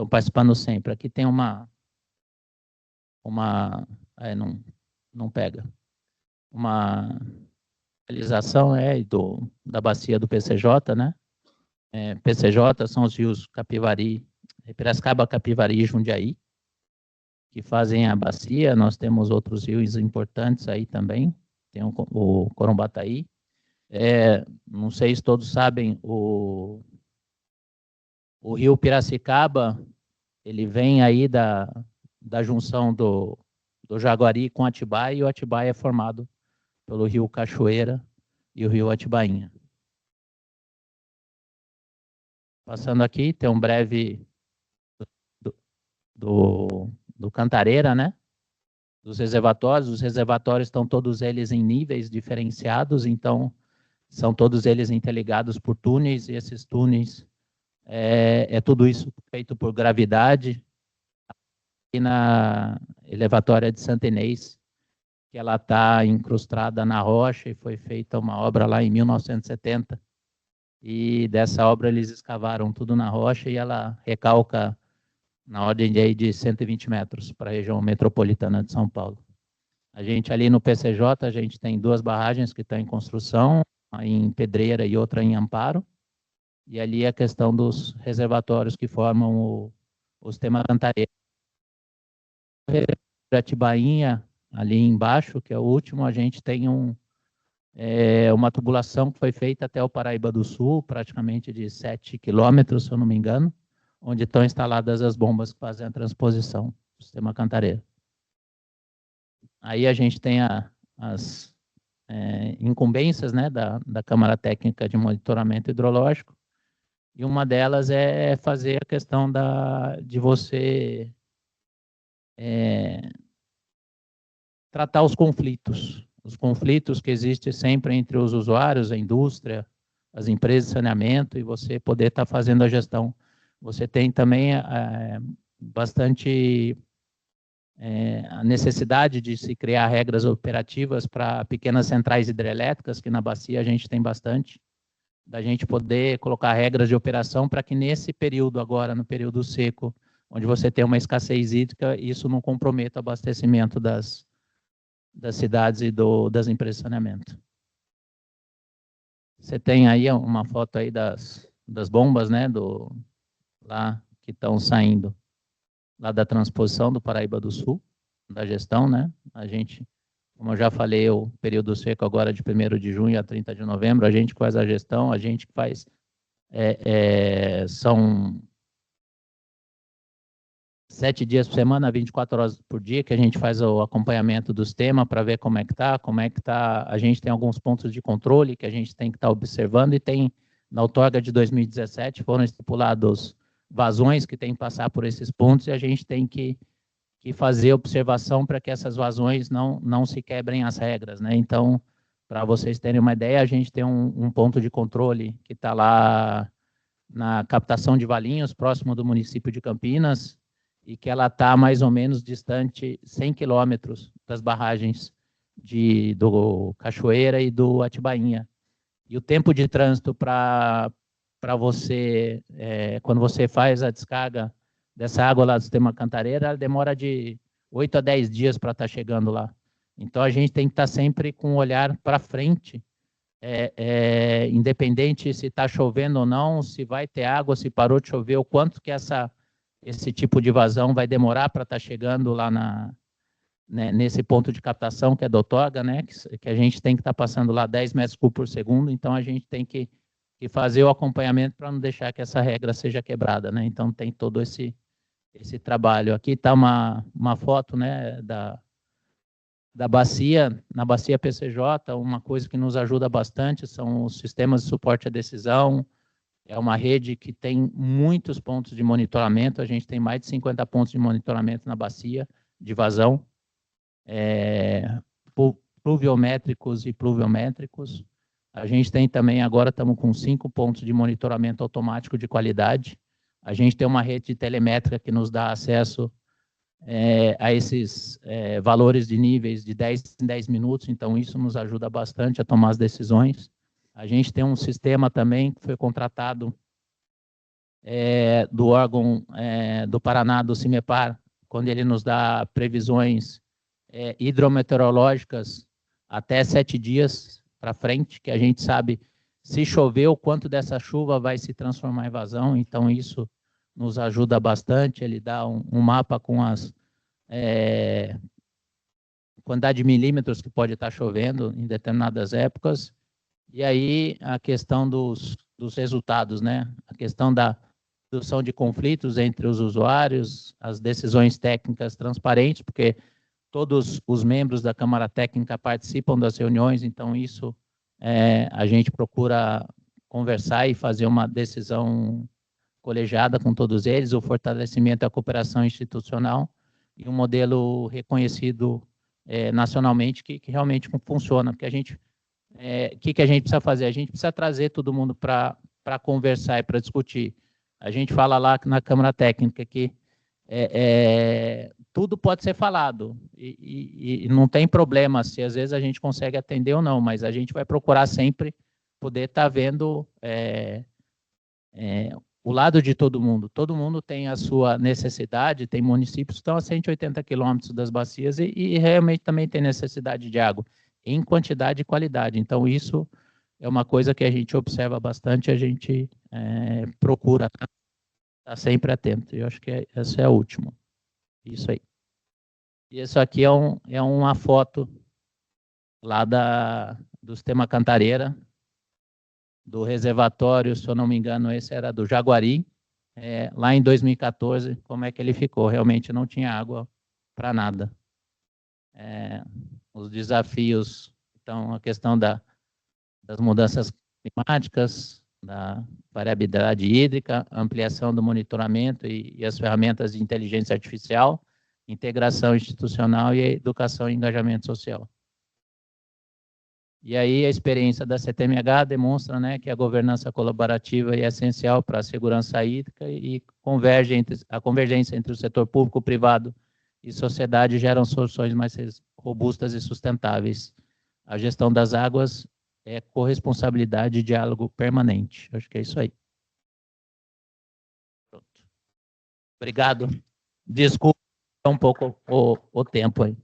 participando sempre. Aqui tem não pega. Uma realização da bacia do PCJ, né? PCJ são os rios Capivari, Piracicaba, Capivari e Jundiaí, que fazem a bacia. Nós temos outros rios importantes aí também, tem o Corumbataí. Não sei se todos sabem, o rio Piracicaba, ele vem aí da junção do Jaguari com Atibaia, e o Atibaia é formado pelo rio Cachoeira e o rio Atibainha. Passando aqui, tem um breve do Cantareira, né? Dos reservatórios. Os reservatórios estão todos eles em níveis diferenciados, então são todos eles interligados por túneis, e esses túneis tudo isso feito por gravidade. E na elevatória de Santa Inês, que ela está incrustada na rocha, e foi feita uma obra lá em 1970, e dessa obra eles escavaram tudo na rocha, e ela recalca na ordem de 120 metros para a região metropolitana de São Paulo. A gente ali no PCJ, a gente tem 2 barragens que estão em construção, uma em Pedreira e outra em Amparo, e ali a questão dos reservatórios que formam o sistema Cantareira. Atibainha, ali embaixo, que é o último, a gente tem uma tubulação que foi feita até o Paraíba do Sul, praticamente de 7 quilômetros, se eu não me engano, onde estão instaladas as bombas que fazem a transposição do sistema Cantareira. Aí a gente tem incumbências, né, da Câmara Técnica de Monitoramento Hidrológico, e uma delas é fazer a questão de você tratar os conflitos que existem sempre entre os usuários, a indústria, as empresas de saneamento, e você poder estar fazendo a gestão. Você tem também bastante a necessidade de se criar regras operativas para pequenas centrais hidrelétricas, que na bacia a gente tem bastante, da gente poder colocar regras de operação para que nesse período agora, no período seco, onde você tem uma escassez hídrica, isso não comprometa o abastecimento das cidades e das empresas de saneamento. Você tem aí uma foto aí das bombas, né, lá que estão saindo lá da transposição do Paraíba do Sul, da gestão, né? A gente, como eu já falei, o período seco agora de 1º de junho a 30 de novembro, a gente faz a gestão, a gente faz, são 7 dias por semana, 24 horas por dia, que a gente faz o acompanhamento do sistema para ver como é que tá. A gente tem alguns pontos de controle que a gente tem que estar observando, e tem, na outorga de 2017, foram estipulados vazões que tem que passar por esses pontos, e a gente tem que fazer observação para que essas vazões não se quebrem as regras, né? Então, para vocês terem uma ideia, a gente tem um ponto de controle que está lá na captação de Valinhos, próximo do município de Campinas, e que ela está mais ou menos distante 100 quilômetros das barragens do Cachoeira e do Atibainha. E o tempo de trânsito para você, quando você faz a descarga dessa água lá do sistema Cantareira, ela demora de 8 a 10 dias para estar chegando lá. Então, a gente tem que estar sempre com o olhar para frente, independente se está chovendo ou não, se vai ter água, se parou de chover, o quanto que esse tipo de vazão vai demorar para estar chegando lá nesse ponto de captação, que é da outorga, né, que a gente tem que estar passando lá 10 metros cúbicos por segundo, então a gente tem que fazer o acompanhamento para não deixar que essa regra seja quebrada, né? Então tem todo esse trabalho. Aqui está uma foto, né, da bacia, na bacia PCJ, uma coisa que nos ajuda bastante são os sistemas de suporte à decisão. É uma rede que tem muitos pontos de monitoramento, a gente tem mais de 50 pontos de monitoramento na bacia de vazão, pluviométricos e pluviométricos. A gente tem também, agora estamos com 5 pontos de monitoramento automático de qualidade. A gente tem uma rede de telemétrica que nos dá acesso a esses valores de níveis de 10 em 10 minutos, então isso nos ajuda bastante a tomar as decisões. A gente tem um sistema também que foi contratado do órgão do Paraná, do CIMEPAR, quando ele nos dá previsões hidrometeorológicas até 7 dias para frente, que a gente sabe se chover, o quanto dessa chuva vai se transformar em vazão, então isso nos ajuda bastante. Ele dá um mapa com as quantidade de milímetros que pode estar chovendo em determinadas épocas, e aí a questão dos resultados, né? A questão da redução de conflitos entre os usuários, as decisões técnicas transparentes, porque todos os membros da Câmara Técnica participam das reuniões, então isso a gente procura conversar e fazer uma decisão colegiada com todos eles, o fortalecimento da cooperação institucional e um modelo reconhecido nacionalmente que realmente funciona, porque a gente, que a gente precisa fazer? A gente precisa trazer todo mundo para conversar e para discutir. A gente fala lá na Câmara Técnica que tudo pode ser falado e não tem problema se às vezes a gente consegue atender ou não, mas a gente vai procurar sempre poder estar vendo o lado de todo mundo tem a sua necessidade, tem municípios que estão a 180 quilômetros das bacias e realmente também tem necessidade de água, em quantidade e qualidade. Então, isso é uma coisa que a gente observa bastante, a gente procura estar sempre atento. Eu acho que essa é a última. Isso aí. E isso aqui é uma foto lá do sistema Cantareira, do reservatório, se eu não me engano, esse era do Jaguari, lá em 2014, como é que ele ficou? Realmente não tinha água para nada. Os desafios Então, a questão das mudanças climáticas, da variabilidade hídrica, ampliação do monitoramento e as ferramentas de inteligência artificial, integração institucional e educação e engajamento social. E aí a experiência da CTMH demonstra, né, que a governança colaborativa é essencial para a segurança hídrica e a convergência entre o setor público, privado e sociedade geram soluções mais robustas e sustentáveis. A gestão das águas é corresponsabilidade e diálogo permanente. Acho que é isso aí. Pronto. Obrigado. Desculpa um pouco o tempo aí.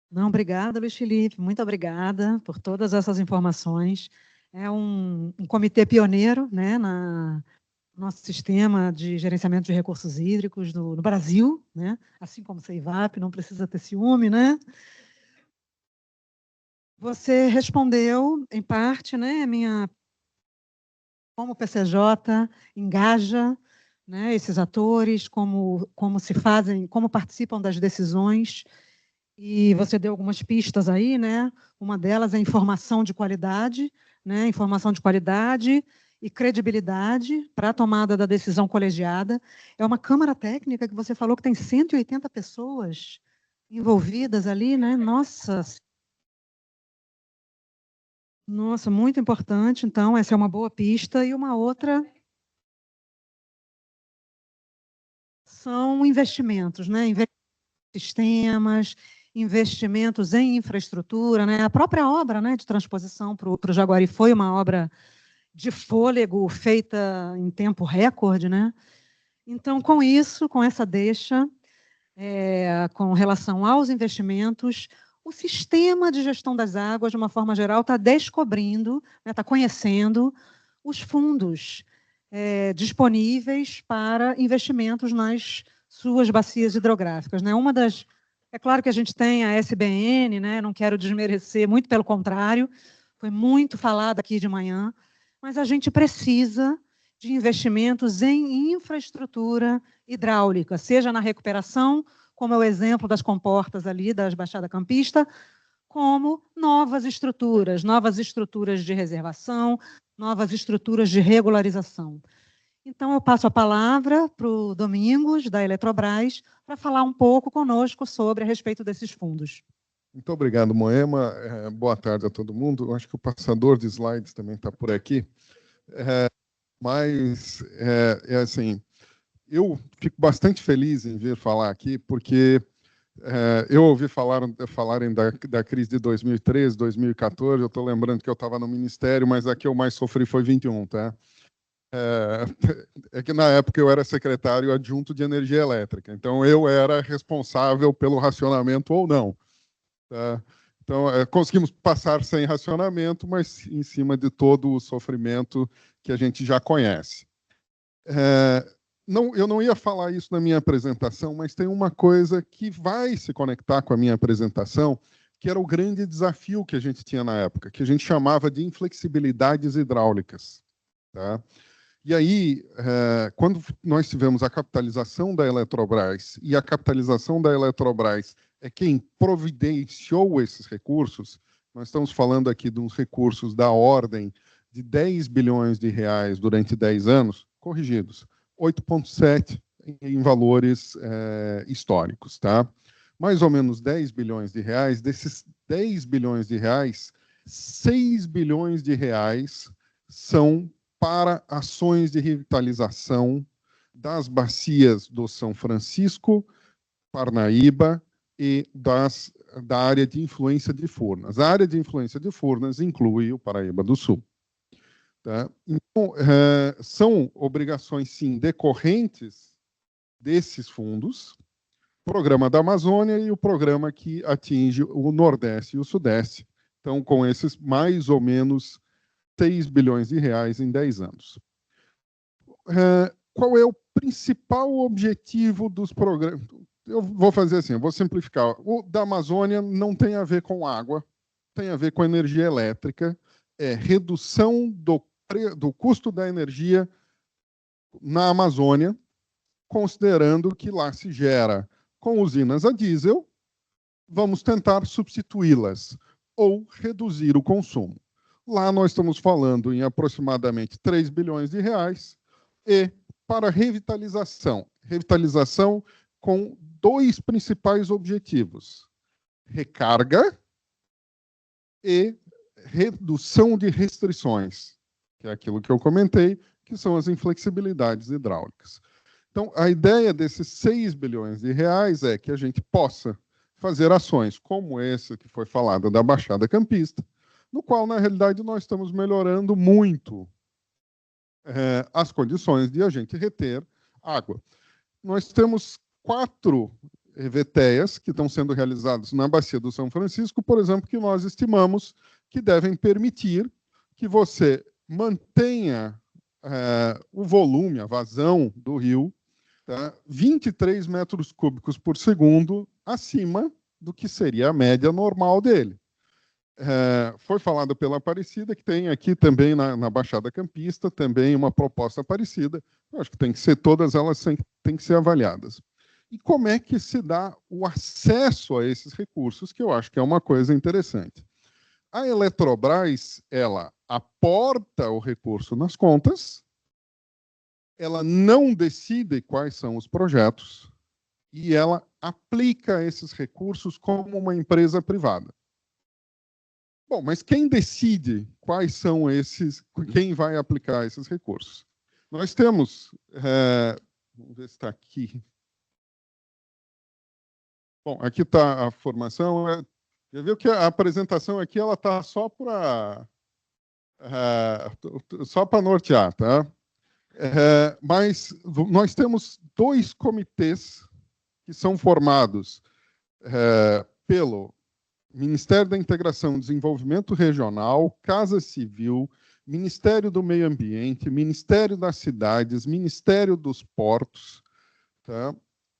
Não, obrigada, Luiz Felipe. Muito obrigada por todas essas informações. É um comitê pioneiro, né, no nosso sistema de gerenciamento de recursos hídricos no Brasil, né, assim como o CEIVAP, não precisa ter ciúme, né? Você respondeu, em parte, né, como o PCJ engaja, né, esses atores, como participam das decisões. E você deu algumas pistas aí, né? Uma delas é informação de qualidade, né? Informação de qualidade e credibilidade para a tomada da decisão colegiada. É uma Câmara Técnica que você falou que tem 180 pessoas envolvidas ali, né? Nossa, muito importante. Então, essa é uma boa pista. E uma outra são investimentos, né? Sistemas, investimentos em infraestrutura, né? A própria obra, né, de transposição para o Jaguari foi uma obra de fôlego feita em tempo recorde, né? Então, com isso, com essa deixa, com relação aos investimentos, o sistema de gestão das águas, de uma forma geral, está descobrindo, está conhecendo os fundos disponíveis para investimentos nas suas bacias hidrográficas, né? É claro que a gente tem a SBN, né? Não quero desmerecer, muito pelo contrário, foi muito falado aqui de manhã, mas a gente precisa de investimentos em infraestrutura hidráulica, seja na recuperação, como é o exemplo das comportas ali das Baixada Campista, como novas estruturas de reservação, novas estruturas de regularização. Então, eu passo a palavra para o Domingos, da Eletrobras, para falar um pouco conosco a respeito desses fundos. Muito obrigado, Moema. Boa tarde a todo mundo. Eu acho que o passador de slides também está por aqui. Mas, assim, eu fico bastante feliz em vir falar aqui, porque eu ouvi falarem da crise de 2013, 2014, eu estou lembrando que eu estava no Ministério, mas a que eu mais sofri foi 21, tá? É que na época eu era secretário adjunto de energia elétrica, então eu era responsável pelo racionamento ou não. Tá? Então, conseguimos passar sem racionamento, mas em cima de todo o sofrimento que a gente já conhece. Eu não ia falar isso na minha apresentação, mas tem uma coisa que vai se conectar com a minha apresentação, que era o grande desafio que a gente tinha na época, que a gente chamava de inflexibilidades hidráulicas. Tá? E aí, quando nós tivemos a capitalização da Eletrobras, e a capitalização da Eletrobras é quem providenciou esses recursos, nós estamos falando aqui de uns recursos da ordem de 10 bilhões de reais durante 10 anos, corrigidos, 8,7 em valores históricos. Tá? Mais ou menos 10 bilhões de reais, desses 10 bilhões de reais, 6 bilhões de reais são para ações de revitalização das bacias do São Francisco, Parnaíba e da área de influência de Furnas. A área de influência de Furnas inclui o Paraíba do Sul. Tá? Então, são obrigações, sim, decorrentes desses fundos, o Programa da Amazônia e o programa que atinge o Nordeste e o Sudeste. Então, com esses mais ou menos 6 bilhões de reais em 10 anos. Qual é o principal objetivo dos programas? Eu vou fazer assim, eu vou simplificar. O da Amazônia não tem a ver com água, tem a ver com energia elétrica, é redução do custo da energia na Amazônia, considerando que lá se gera com usinas a diesel vamos tentar substituí-las ou reduzir o consumo. Lá nós estamos falando em aproximadamente 3 bilhões de reais e para revitalização com 2 principais objetivos: recarga e redução de restrições, que é aquilo que eu comentei, que são as inflexibilidades hidráulicas. Então, a ideia desses 6 bilhões de reais é que a gente possa fazer ações como essa que foi falada da Baixada Campista, no qual, na realidade, nós estamos melhorando muito as condições de a gente reter água. Nós temos 4 EVTEAs que estão sendo realizadas na Bacia do São Francisco, por exemplo, que nós estimamos que devem permitir que você mantenha o volume, a vazão do rio, 23 metros cúbicos por segundo acima do que seria a média normal dele. Foi falado pela Aparecida, que tem aqui também na Baixada Campista, também uma proposta parecida. Eu acho que tem que ser, todas elas têm que ser avaliadas. E como é que se dá o acesso a esses recursos, que eu acho que é uma coisa interessante. A Eletrobras, ela aporta o recurso nas contas, ela não decide quais são os projetos e ela aplica esses recursos como uma empresa privada. Bom, mas quem decide quais são quem vai aplicar esses recursos? Nós temos, vamos ver se está aqui. Bom, aqui está a formação. Já viu que a apresentação aqui ela está só para nortear, tá? Mas nós temos 2 comitês que são formados pelo Ministério da Integração e Desenvolvimento Regional, Casa Civil, Ministério do Meio Ambiente, Ministério das Cidades, Ministério dos Portos, tá?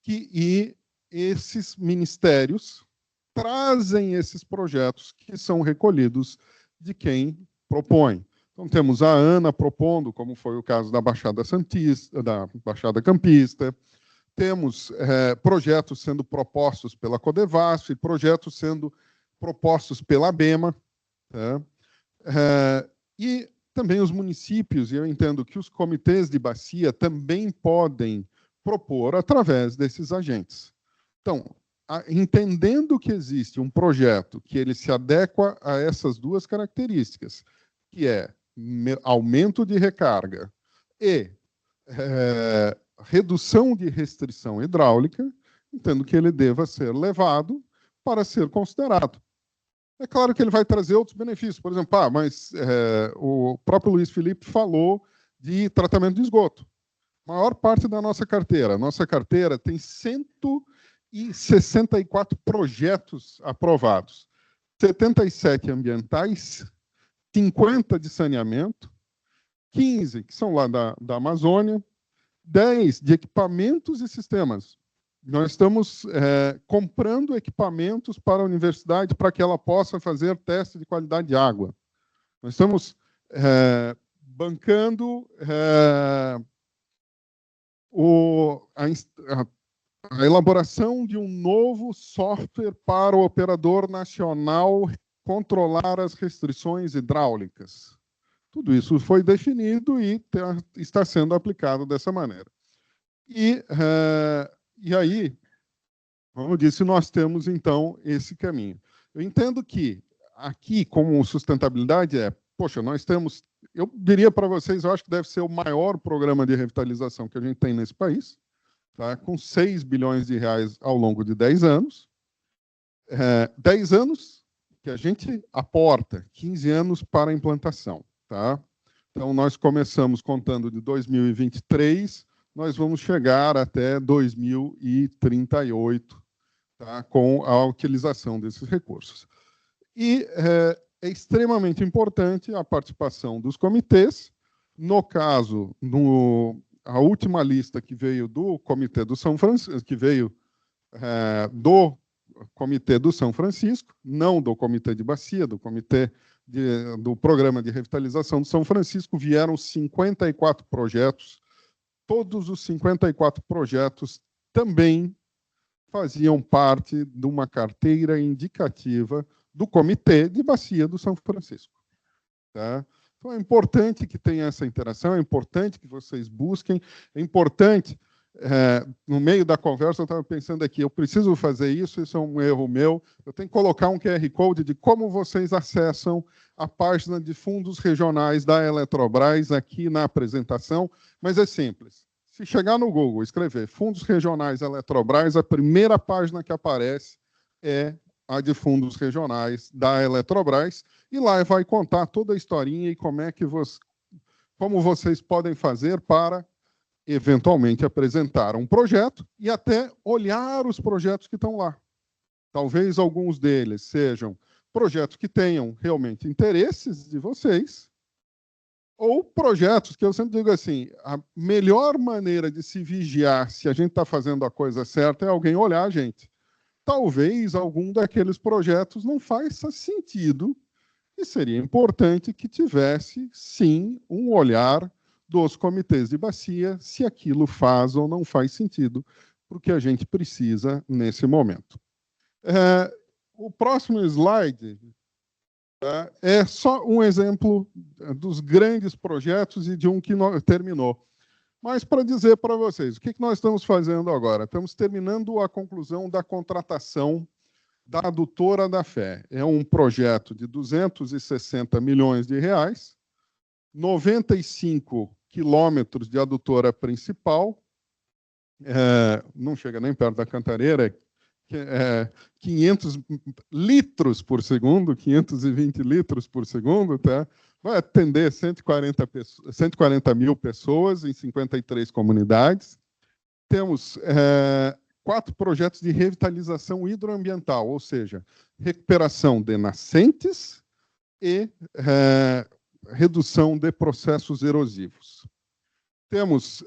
E esses ministérios trazem esses projetos que são recolhidos de quem propõe. Então, temos a ANA propondo, como foi o caso da Baixada Campista, temos projetos sendo propostos pela Codevasf, projetos sendo propostos pela ABEMA, tá? E também os municípios, e eu entendo que os comitês de bacia também podem propor através desses agentes. Então, entendendo que existe um projeto que ele se adequa a essas 2 características, que é aumento de recarga e redução de restrição hidráulica, entendo que ele deva ser levado para ser considerado. É claro que ele vai trazer outros benefícios. Por exemplo, o próprio Luiz Felipe falou de tratamento de esgoto. A maior parte da nossa carteira tem 164 projetos aprovados, 77 ambientais, 50 de saneamento, 15 que são lá da Amazônia, 10 de equipamentos e sistemas. Nós estamos comprando equipamentos para a universidade para que ela possa fazer teste de qualidade de água. Nós estamos bancando a elaboração de um novo software para o operador nacional controlar as restrições hidráulicas. Tudo isso foi definido e está sendo aplicado dessa maneira. E aí, como eu disse, nós temos, então, esse caminho. Eu entendo que aqui, como sustentabilidade, poxa, nós temos, eu diria para vocês, eu acho que deve ser o maior programa de revitalização que a gente tem nesse país, tá? Com 6 bilhões de reais ao longo de 10 anos. 10 anos que a gente aporta, 15 anos para a implantação, tá? Então, nós começamos contando de 2023, nós vamos chegar até 2038, tá? Com a utilização desses recursos. E é extremamente importante a participação dos comitês. No caso, a última lista que veio do Comitê do São Francisco, que veio do Comitê do São Francisco, não do Comitê de Bacia, do do Programa de Revitalização do São Francisco, vieram 54 projetos. Todos os 54 projetos também faziam parte de uma carteira indicativa do Comitê de Bacia do São Francisco. Tá? Então, é importante que tenha essa interação, é importante que vocês busquem, é importante, no meio da conversa, eu estava pensando aqui, eu preciso fazer isso é um erro meu, eu tenho que colocar um QR Code de como vocês acessam a página de fundos regionais da Eletrobras aqui na apresentação, mas é simples. Se chegar no Google e escrever Fundos Regionais Eletrobras, a primeira página que aparece é a de fundos regionais da Eletrobras, e lá vai contar toda a historinha e como vocês podem fazer para, eventualmente, apresentar um projeto e até olhar os projetos que estão lá. Talvez alguns deles sejam projetos que tenham realmente interesses de vocês, ou projetos que eu sempre digo assim, a melhor maneira de se vigiar se a gente está fazendo a coisa certa é alguém olhar a gente. Talvez algum daqueles projetos não faça sentido e seria importante que tivesse, sim, um olhar dos comitês de bacia se aquilo faz ou não faz sentido, porque a gente precisa nesse momento. O próximo slide é só um exemplo dos grandes projetos e de um que terminou. Mas para dizer para vocês, o que nós estamos fazendo agora? Estamos terminando a conclusão da contratação da Adutora da Fé. É um projeto de 260 milhões de reais, 95 quilômetros de adutora principal, não chega nem perto da Cantareira, 500 litros por segundo, 520 litros por segundo, tá? Vai atender 140 mil pessoas em 53 comunidades. Temos 4 projetos de revitalização hidroambiental, ou seja, recuperação de nascentes e redução de processos erosivos. Temos,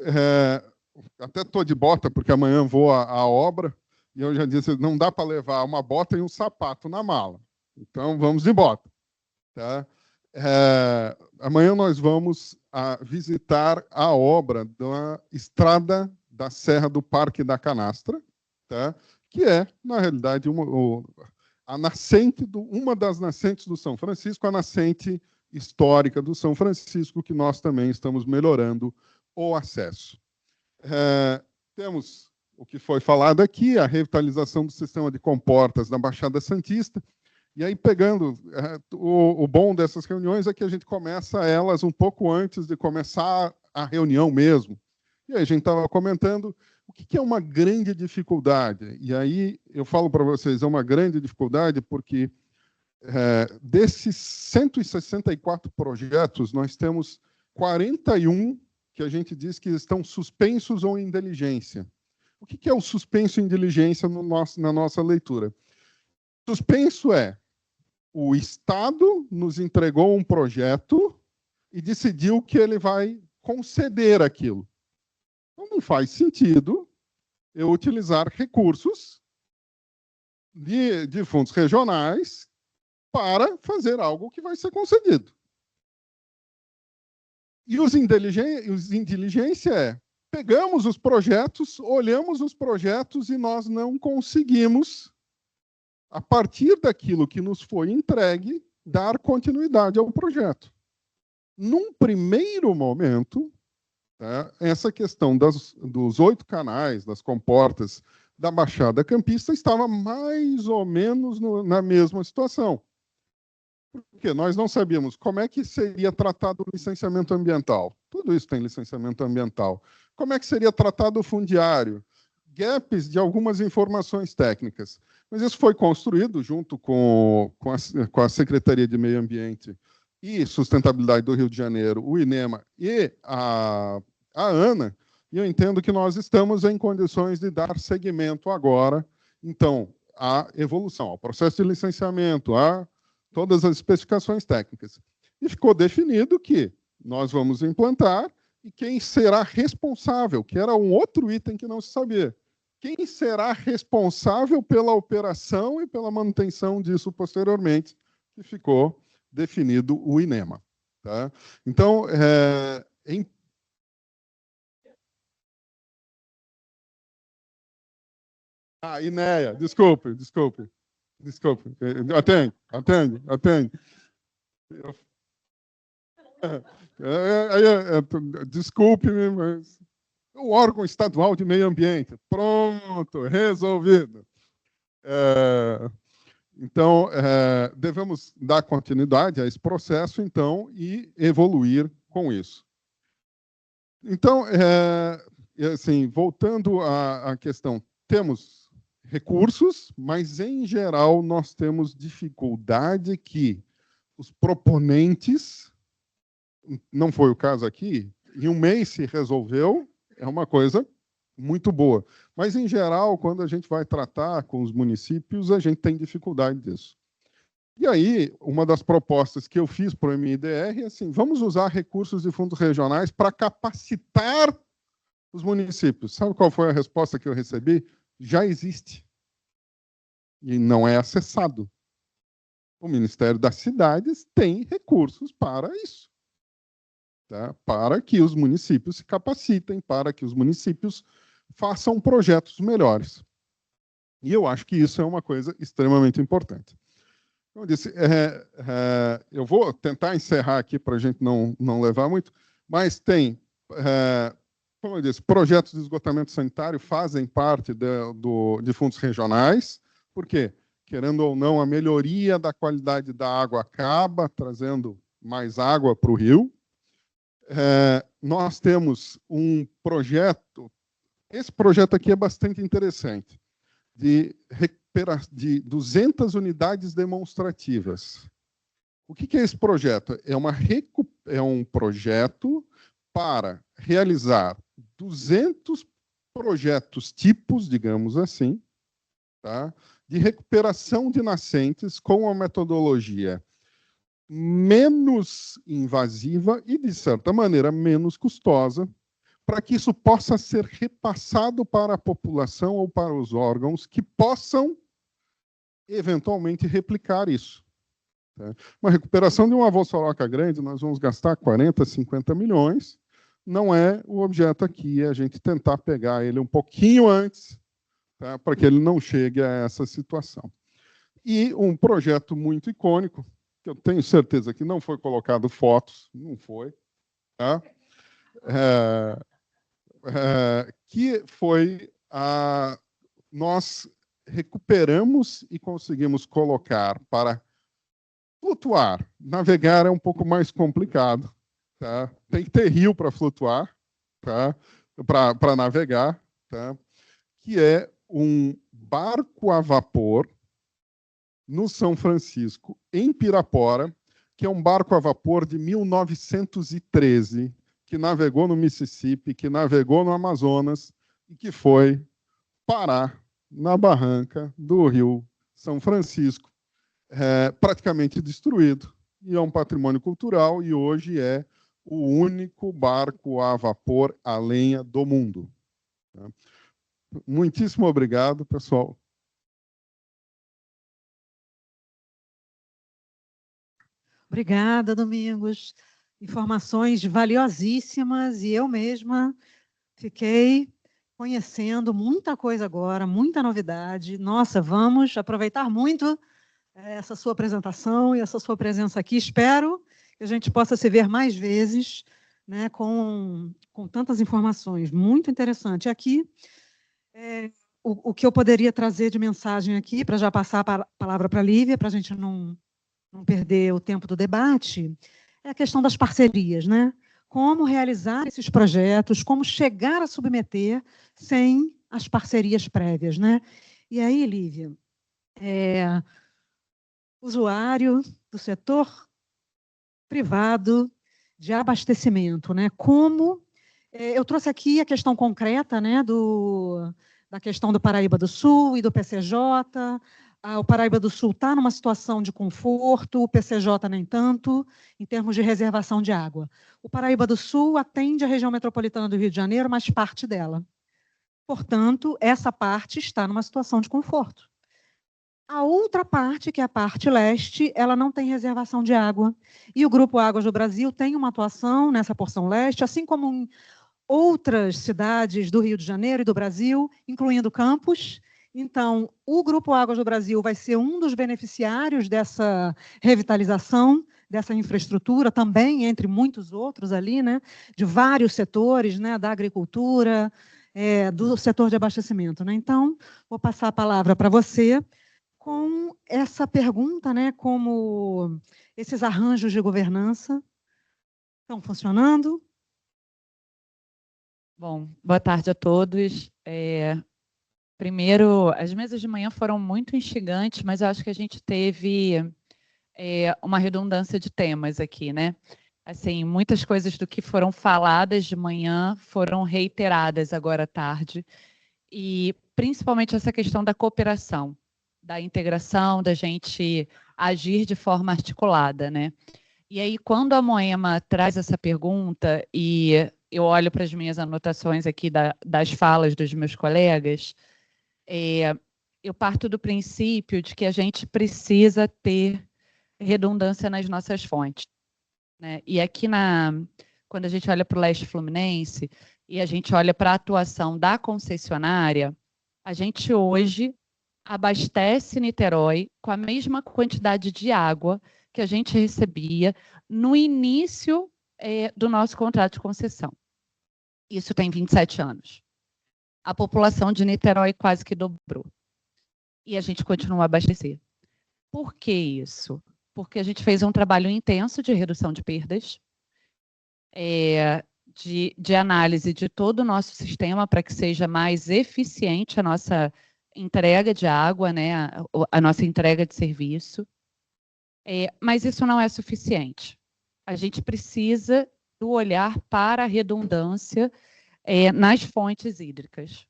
até estou de bota, porque amanhã vou à obra, e eu já disse, não dá para levar uma bota e um sapato na mala. Então, vamos de bota. Tá? Amanhã nós vamos visitar a obra da estrada da Serra do Parque da Canastra, tá? Que é, na realidade, a nascente uma das nascentes do São Francisco, a nascente histórica do São Francisco, que nós também estamos melhorando o acesso. Temos o que foi falado aqui, a revitalização do sistema de comportas da Baixada Santista. E aí, pegando, o bom dessas reuniões é que a gente começa elas um pouco antes de começar a reunião mesmo. E aí a gente estava comentando o que é uma grande dificuldade. E aí eu falo para vocês, é uma grande dificuldade porque desses 164 projetos, nós temos 41 que a gente diz que estão suspensos ou em diligência. O que é o suspenso em diligência na nossa leitura? Suspenso é o Estado nos entregou um projeto e decidiu que ele vai conceder aquilo. Então, não faz sentido eu utilizar recursos de fundos regionais para fazer algo que vai ser concedido. E os em diligência pegamos os projetos, olhamos os projetos e nós não conseguimos, a partir daquilo que nos foi entregue, dar continuidade ao projeto. Num primeiro momento, essa questão dos 8 canais, das comportas da Baixada Campista estava mais ou menos na mesma situação. Porque nós não sabíamos como é que seria tratado o licenciamento ambiental. Tudo isso tem licenciamento ambiental. Como é que seria tratado o fundiário? Gaps de algumas informações técnicas. Mas isso foi construído junto com a Secretaria de Meio Ambiente e Sustentabilidade do Rio de Janeiro, o INEMA e a ANA, e eu entendo que nós estamos em condições de dar seguimento agora, então, à evolução, ao processo de licenciamento, a todas as especificações técnicas. E ficou definido que nós vamos implantar e quem será responsável, que era um outro item que não se sabia. Quem será responsável pela operação e pela manutenção disso posteriormente, que ficou definido o INEMA. Tá? Então, Inéia, desculpe. Atende. Desculpe-me, mas o órgão estadual de meio ambiente. Pronto, resolvido. Então, devemos dar continuidade a esse processo, então, e evoluir com isso. Então, assim, voltando à questão, temos recursos, mas, em geral, nós temos dificuldade que os proponentes, não foi o caso aqui, em um mês se resolveu, é uma coisa muito boa. Mas, em geral, quando a gente vai tratar com os municípios, a gente tem dificuldade disso. E aí, uma das propostas que eu fiz para o MIDR é assim, vamos usar recursos de fundos regionais para capacitar os municípios. Sabe qual foi a resposta que eu recebi? Já existe. E não é acessado. O Ministério das Cidades tem recursos para isso. Tá? Para que os municípios se capacitem, para que os municípios façam projetos melhores. E eu acho que isso é uma coisa extremamente importante. Como eu disse, eu vou tentar encerrar aqui para a gente não levar muito, mas tem, como eu disse, projetos de esgotamento sanitário fazem parte de fundos regionais, porque, querendo ou não, a melhoria da qualidade da água acaba trazendo mais água para o rio. Nós temos um projeto, esse projeto aqui é bastante interessante, de 200 unidades demonstrativas. O que é esse projeto? É um projeto para realizar 200 projetos tipos, digamos assim, tá? De recuperação de nascentes com uma metodologia menos invasiva e, de certa maneira, menos custosa, para que isso possa ser repassado para a população ou para os órgãos que possam, eventualmente, replicar isso. Tá? Uma recuperação de uma vossoroca grande, nós vamos gastar 40, 50 milhões, não é o objeto aqui, é a gente tentar pegar ele um pouquinho antes, tá? Para que ele não chegue a essa situação. E um projeto muito icônico, que eu tenho certeza que não foi colocado fotos, não foi, tá? Que foi nós recuperamos e conseguimos colocar para flutuar. Navegar é um pouco mais complicado, tá? Tem que ter rio para flutuar, tá? Para navegar, tá? Que é um barco a vapor no São Francisco, em Pirapora, que é um barco a vapor de 1913, que navegou no Mississippi, que navegou no Amazonas e que foi parar na barranca do Rio São Francisco, praticamente destruído. E é um patrimônio cultural e hoje é o único barco a vapor a lenha do mundo. Muitíssimo obrigado, pessoal. Obrigada, Domingos. Informações valiosíssimas e eu mesma fiquei conhecendo muita coisa agora, muita novidade. Nossa, vamos aproveitar muito essa sua apresentação e essa sua presença aqui. Espero que a gente possa se ver mais vezes, né, com tantas informações. Muito interessante. Aqui, o que eu poderia trazer de mensagem aqui, para já passar a palavra para a Lívia, para a gente não perder o tempo do debate, é a questão das parcerias, né? Como realizar esses projetos, como chegar a submeter sem as parcerias prévias, né? E aí, Lívia, usuário do setor privado de abastecimento, né? Como eu trouxe aqui a questão concreta, né, da questão do Paraíba do Sul e do PCJ. O Paraíba do Sul está numa situação de conforto, o PCJ nem tanto, em termos de reservação de água. O Paraíba do Sul atende a região metropolitana do Rio de Janeiro, mas parte dela. Portanto, essa parte está numa situação de conforto. A outra parte, que é a parte leste, ela não tem reservação de água. E o Grupo Águas do Brasil tem uma atuação nessa porção leste, assim como em outras cidades do Rio de Janeiro e do Brasil, incluindo Campos, Então, o Grupo Águas do Brasil vai ser um dos beneficiários dessa revitalização, dessa infraestrutura, também entre muitos outros ali, né, de vários setores, né, da agricultura, do setor de abastecimento, né? Então, vou passar a palavra para você com essa pergunta, né, como esses arranjos de governança estão funcionando. Bom, boa tarde a todos. Primeiro, as mesas de manhã foram muito instigantes, mas eu acho que a gente teve uma redundância de temas aqui, né? Assim, muitas coisas do que foram faladas de manhã foram reiteradas agora à tarde, e principalmente essa questão da cooperação, da integração, da gente agir de forma articulada, né? E aí, quando a Moema traz essa pergunta, e eu olho para as minhas anotações aqui das falas dos meus colegas, eu parto do princípio de que a gente precisa ter redundância nas nossas fontes, né? E aqui, quando a gente olha para o leste fluminense e a gente olha para a atuação da concessionária, a gente hoje abastece Niterói com a mesma quantidade de água que a gente recebia no início do nosso contrato de concessão. Isso tem 27 anos. A população de Niterói quase que dobrou. E a gente continua a abastecer. Por que isso? Porque a gente fez um trabalho intenso de redução de perdas, de análise de todo o nosso sistema para que seja mais eficiente a nossa entrega de água, né, a nossa entrega de serviço. Mas isso não é suficiente. A gente precisa do olhar para a redundância nas fontes hídricas.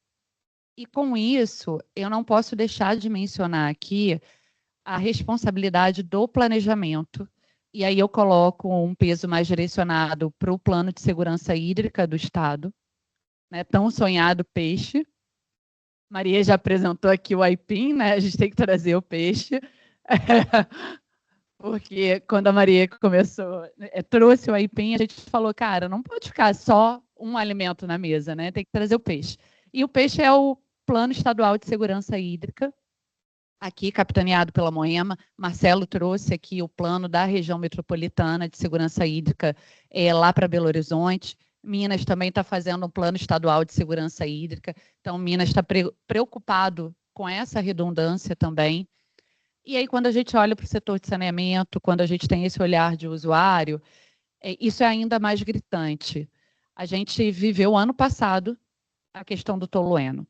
E com isso, eu não posso deixar de mencionar aqui a responsabilidade do planejamento, e aí eu coloco um peso mais direcionado para o Plano de Segurança Hídrica do Estado, né, tão sonhado peixe. Maria já apresentou aqui o aipim, né, a gente tem que trazer o peixe, porque quando a Maria começou, trouxe o aipim, a gente falou, cara, não pode ficar só um alimento na mesa, né? Tem que trazer o peixe. E o peixe é o Plano Estadual de Segurança Hídrica, aqui capitaneado pela Moema. Marcelo trouxe aqui o plano da região metropolitana de segurança hídrica lá para Belo Horizonte. Minas também está fazendo um plano estadual de segurança hídrica. Então, Minas está preocupado com essa redundância também. E aí, quando a gente olha para o setor de saneamento, quando a gente tem esse olhar de usuário, isso é ainda mais gritante. A gente viveu ano passado a questão do tolueno,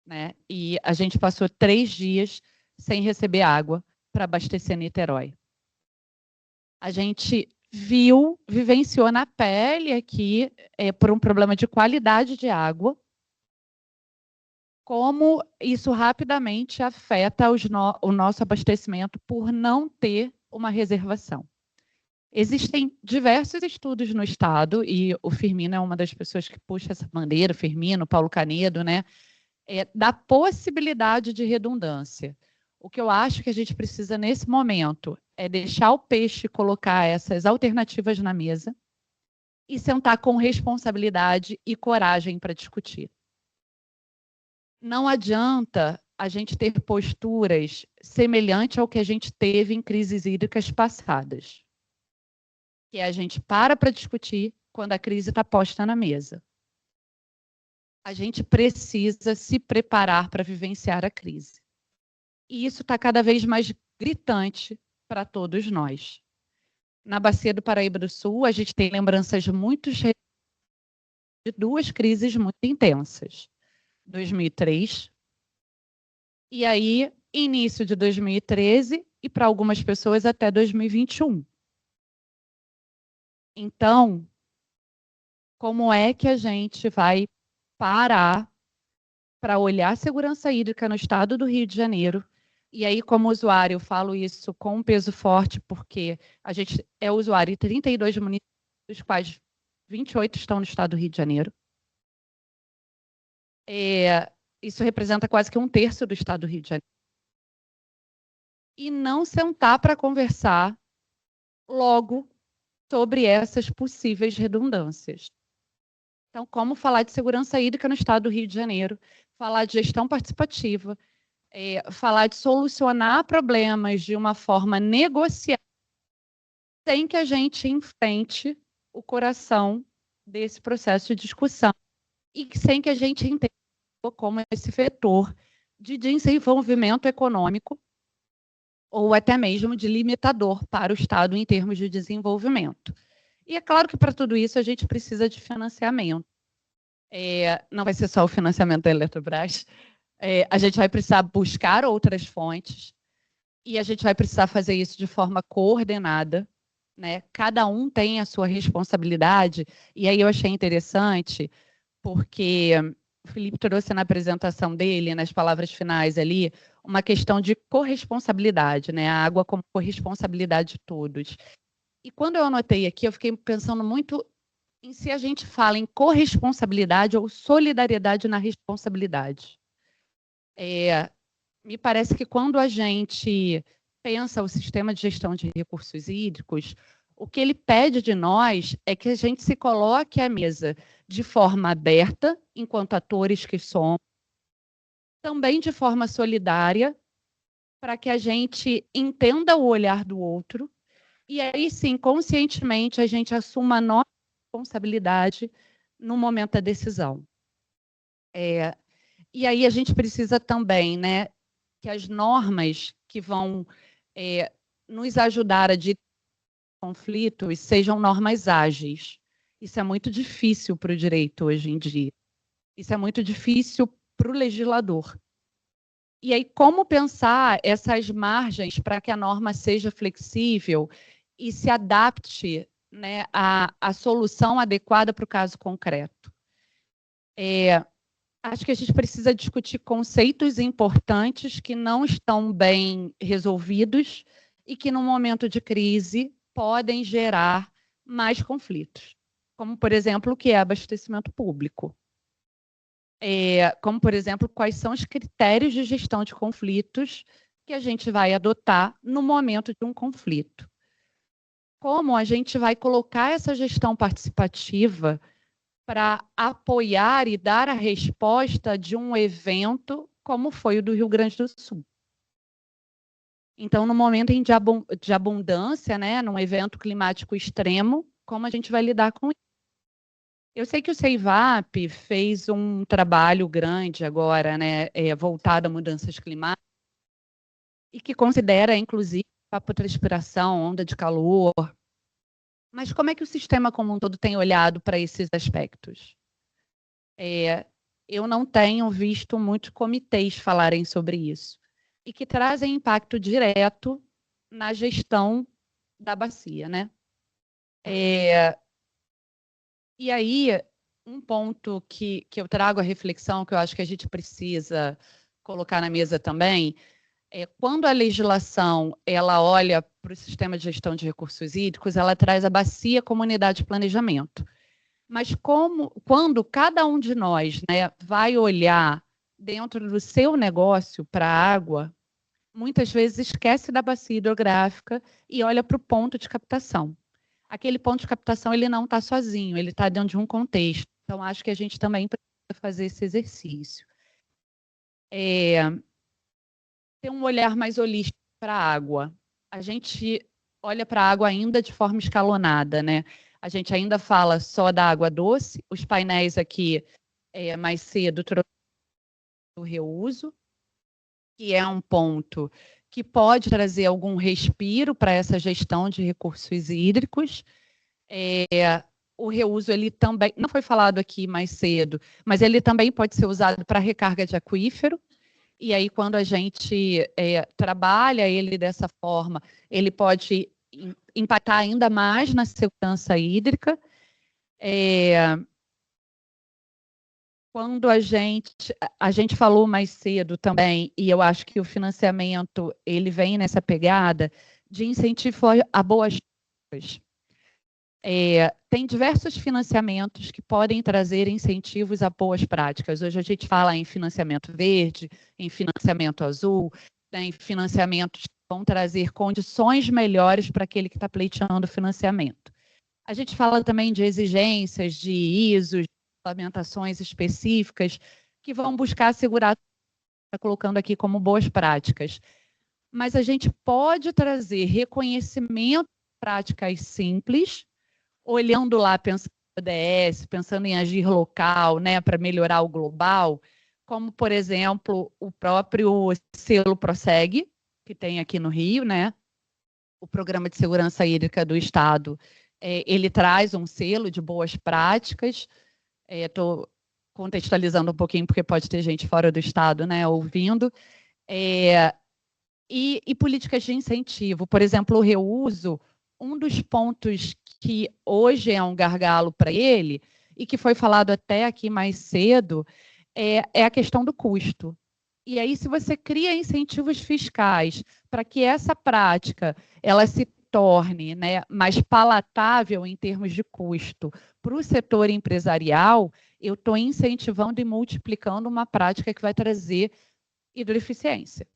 né? E a gente passou 3 dias sem receber água para abastecer Niterói. A gente vivenciou na pele aqui, por um problema de qualidade de água, como isso rapidamente afeta o nosso abastecimento por não ter uma reservação. Existem diversos estudos no Estado, e o Firmino é uma das pessoas que puxa essa bandeira, o Firmino, Paulo Canedo, né, da possibilidade de redundância. O que eu acho que a gente precisa nesse momento é deixar o peixe colocar essas alternativas na mesa e sentar com responsabilidade e coragem para discutir. Não adianta a gente ter posturas semelhantes ao que a gente teve em crises hídricas passadas, que a gente para discutir quando a crise está posta na mesa. A gente precisa se preparar para vivenciar a crise. E isso está cada vez mais gritante para todos nós. Na Bacia do Paraíba do Sul, a gente tem lembranças muito de 2 crises muito intensas. 2003, e aí início de 2013, e para algumas pessoas até 2021. Então, como é que a gente vai parar para olhar a segurança hídrica no estado do Rio de Janeiro? E aí, como usuário, eu falo isso com um peso forte, porque a gente é usuário em 32 municípios, dos quais 28 estão no estado do Rio de Janeiro. Isso representa quase que 1/3 do estado do Rio de Janeiro. E não sentar para conversar logo sobre essas possíveis redundâncias. Então, como falar de segurança hídrica no estado do Rio de Janeiro? falar de gestão participativa, falar de solucionar problemas de uma forma negociada, sem que a gente enfrente o coração desse processo de discussão e sem que a gente entenda como esse vetor de desenvolvimento econômico ou até mesmo de limitador para o Estado em termos de desenvolvimento. E é claro que para tudo isso a gente precisa de financiamento. Não vai ser só o financiamento da Eletrobras, a gente vai precisar buscar outras fontes e a gente vai precisar fazer isso de forma coordenada, né? Cada um tem a sua responsabilidade, e aí eu achei interessante, porque o Felipe trouxe na apresentação dele, nas palavras finais ali, uma questão de corresponsabilidade, né? A água como corresponsabilidade de todos. E quando eu anotei aqui, eu fiquei pensando muito em se a gente fala em corresponsabilidade ou solidariedade na responsabilidade. Me parece que quando a gente pensa o sistema de gestão de recursos hídricos, o que ele pede de nós é que a gente se coloque à mesa de forma aberta, enquanto atores que somos, também de forma solidária, para que a gente entenda o olhar do outro, e aí sim, conscientemente, a gente assuma a nossa responsabilidade no momento da decisão. E aí a gente precisa também, né, que as normas que vão nos ajudar a dirimir conflitos sejam normas ágeis. Isso é muito difícil para o direito hoje em dia. Isso é muito difícil para o legislador. E aí, como pensar essas margens para que a norma seja flexível e se adapte, né, à solução adequada para o caso concreto? Acho que a gente precisa discutir conceitos importantes que não estão bem resolvidos e que, no momento de crise, podem gerar mais conflitos. Como, por exemplo, o que é abastecimento público. Como, por exemplo, quais são os critérios de gestão de conflitos que a gente vai adotar no momento de um conflito. Como a gente vai colocar essa gestão participativa para apoiar e dar a resposta de um evento como foi o do Rio Grande do Sul. Então, no momento de abundância, né, num evento climático extremo, como a gente vai lidar com isso? Eu sei que o CEIVAP fez um trabalho grande agora, né, voltado a mudanças climáticas, e que considera, inclusive, evapotranspiração, onda de calor. Mas como é que o sistema como um todo tem olhado para esses aspectos? Eu não tenho visto muitos comitês falarem sobre isso, e que trazem impacto direto na gestão da bacia, né? E aí, um ponto que eu trago à reflexão, que eu acho que a gente precisa colocar na mesa também, quando a legislação ela olha para o sistema de gestão de recursos hídricos, ela traz a bacia como unidade de planejamento. Mas quando cada um de nós, né, vai olhar dentro do seu negócio para a água, muitas vezes esquece da bacia hidrográfica e olha para o ponto de captação. Aquele ponto de captação ele não está sozinho, ele está dentro de um contexto. Então, acho que a gente também precisa fazer esse exercício. Ter um olhar mais holístico para a água. A gente olha para a água ainda de forma escalonada, né? A gente ainda fala só da água doce. Os painéis aqui, mais cedo, trouxeram o reuso, que é um ponto que pode trazer algum respiro para essa gestão de recursos hídricos. O reuso, ele também, não foi falado aqui mais cedo, mas ele também pode ser usado para recarga de aquífero. E aí, quando a gente trabalha ele dessa forma, ele pode impactar ainda mais na segurança hídrica. Quando a gente falou mais cedo também, e eu acho que o financiamento ele vem nessa pegada de incentivo a boas práticas. Tem diversos financiamentos que podem trazer incentivos a boas práticas. Hoje a gente fala em financiamento verde, em financiamento azul, né, em financiamentos que vão trazer condições melhores para aquele que está pleiteando financiamento. A gente fala também de exigências, de ISOs, regulamentações específicas que vão buscar assegurar, está colocando aqui como boas práticas. Mas a gente pode trazer reconhecimento de práticas simples, olhando lá, pensando em ODS, pensando em agir local, né, para melhorar o global, como, por exemplo, o próprio selo Prossegue, que tem aqui no Rio, né? O Programa de Segurança Hídrica do Estado, ele traz um selo de boas práticas. Estou contextualizando um pouquinho, porque pode ter gente fora do Estado, né, ouvindo. E políticas de incentivo. Por exemplo, o reuso, um dos pontos que hoje é um gargalo para ele, e que foi falado até aqui mais cedo, é a questão do custo. E aí, se você cria incentivos fiscais para que essa prática ela se torne, né, mais palatável em termos de custo para o setor empresarial, eu estou incentivando e multiplicando uma prática que vai trazer hidroeficiência.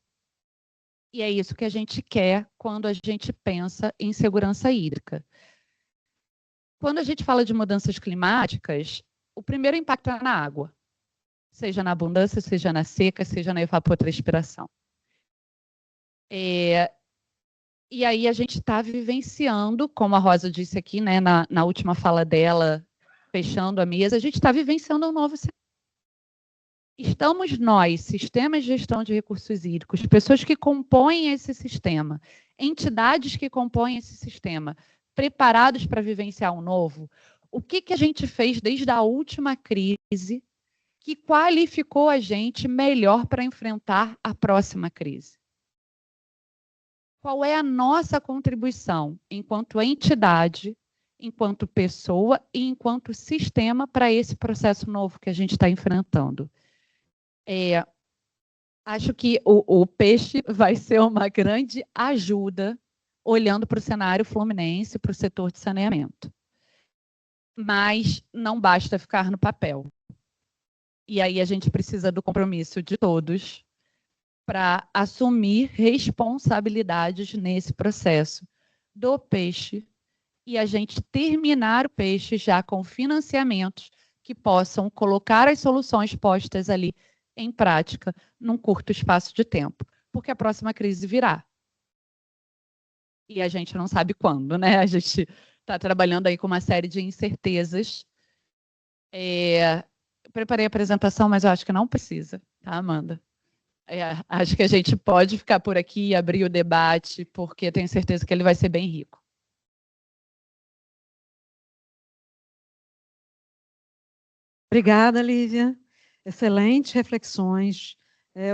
E é isso que a gente quer quando a gente pensa em segurança hídrica. Quando a gente fala de mudanças climáticas, o primeiro impacto é na água, seja na abundância, seja na seca, seja na evapotranspiração. E aí a gente está vivenciando, como a Rosa disse aqui, né, na última fala dela, fechando a mesa, a gente está vivenciando um novo cenário. Estamos nós, sistemas de gestão de recursos hídricos, pessoas que compõem esse sistema, entidades que compõem esse sistema, preparados para vivenciar um novo? O que a gente fez desde a última crise que qualificou a gente melhor para enfrentar a próxima crise? Qual é a nossa contribuição enquanto entidade, enquanto pessoa e enquanto sistema para esse processo novo que a gente está enfrentando? Acho que o peixe vai ser uma grande ajuda olhando para o cenário fluminense, para o setor de saneamento. Mas não basta ficar no papel. E aí a gente precisa do compromisso de todos para assumir responsabilidades nesse processo do peixe e a gente terminar o peixe já com financiamentos que possam colocar as soluções postas ali em prática num curto espaço de tempo, porque a próxima crise virá. E a gente não sabe quando, né? A gente está trabalhando aí com uma série de incertezas. Preparei a apresentação, mas eu acho que não precisa, tá, Amanda? Acho que a gente pode ficar por aqui e abrir o debate, porque tenho certeza que ele vai ser bem rico. Obrigada, Lívia. Excelentes reflexões.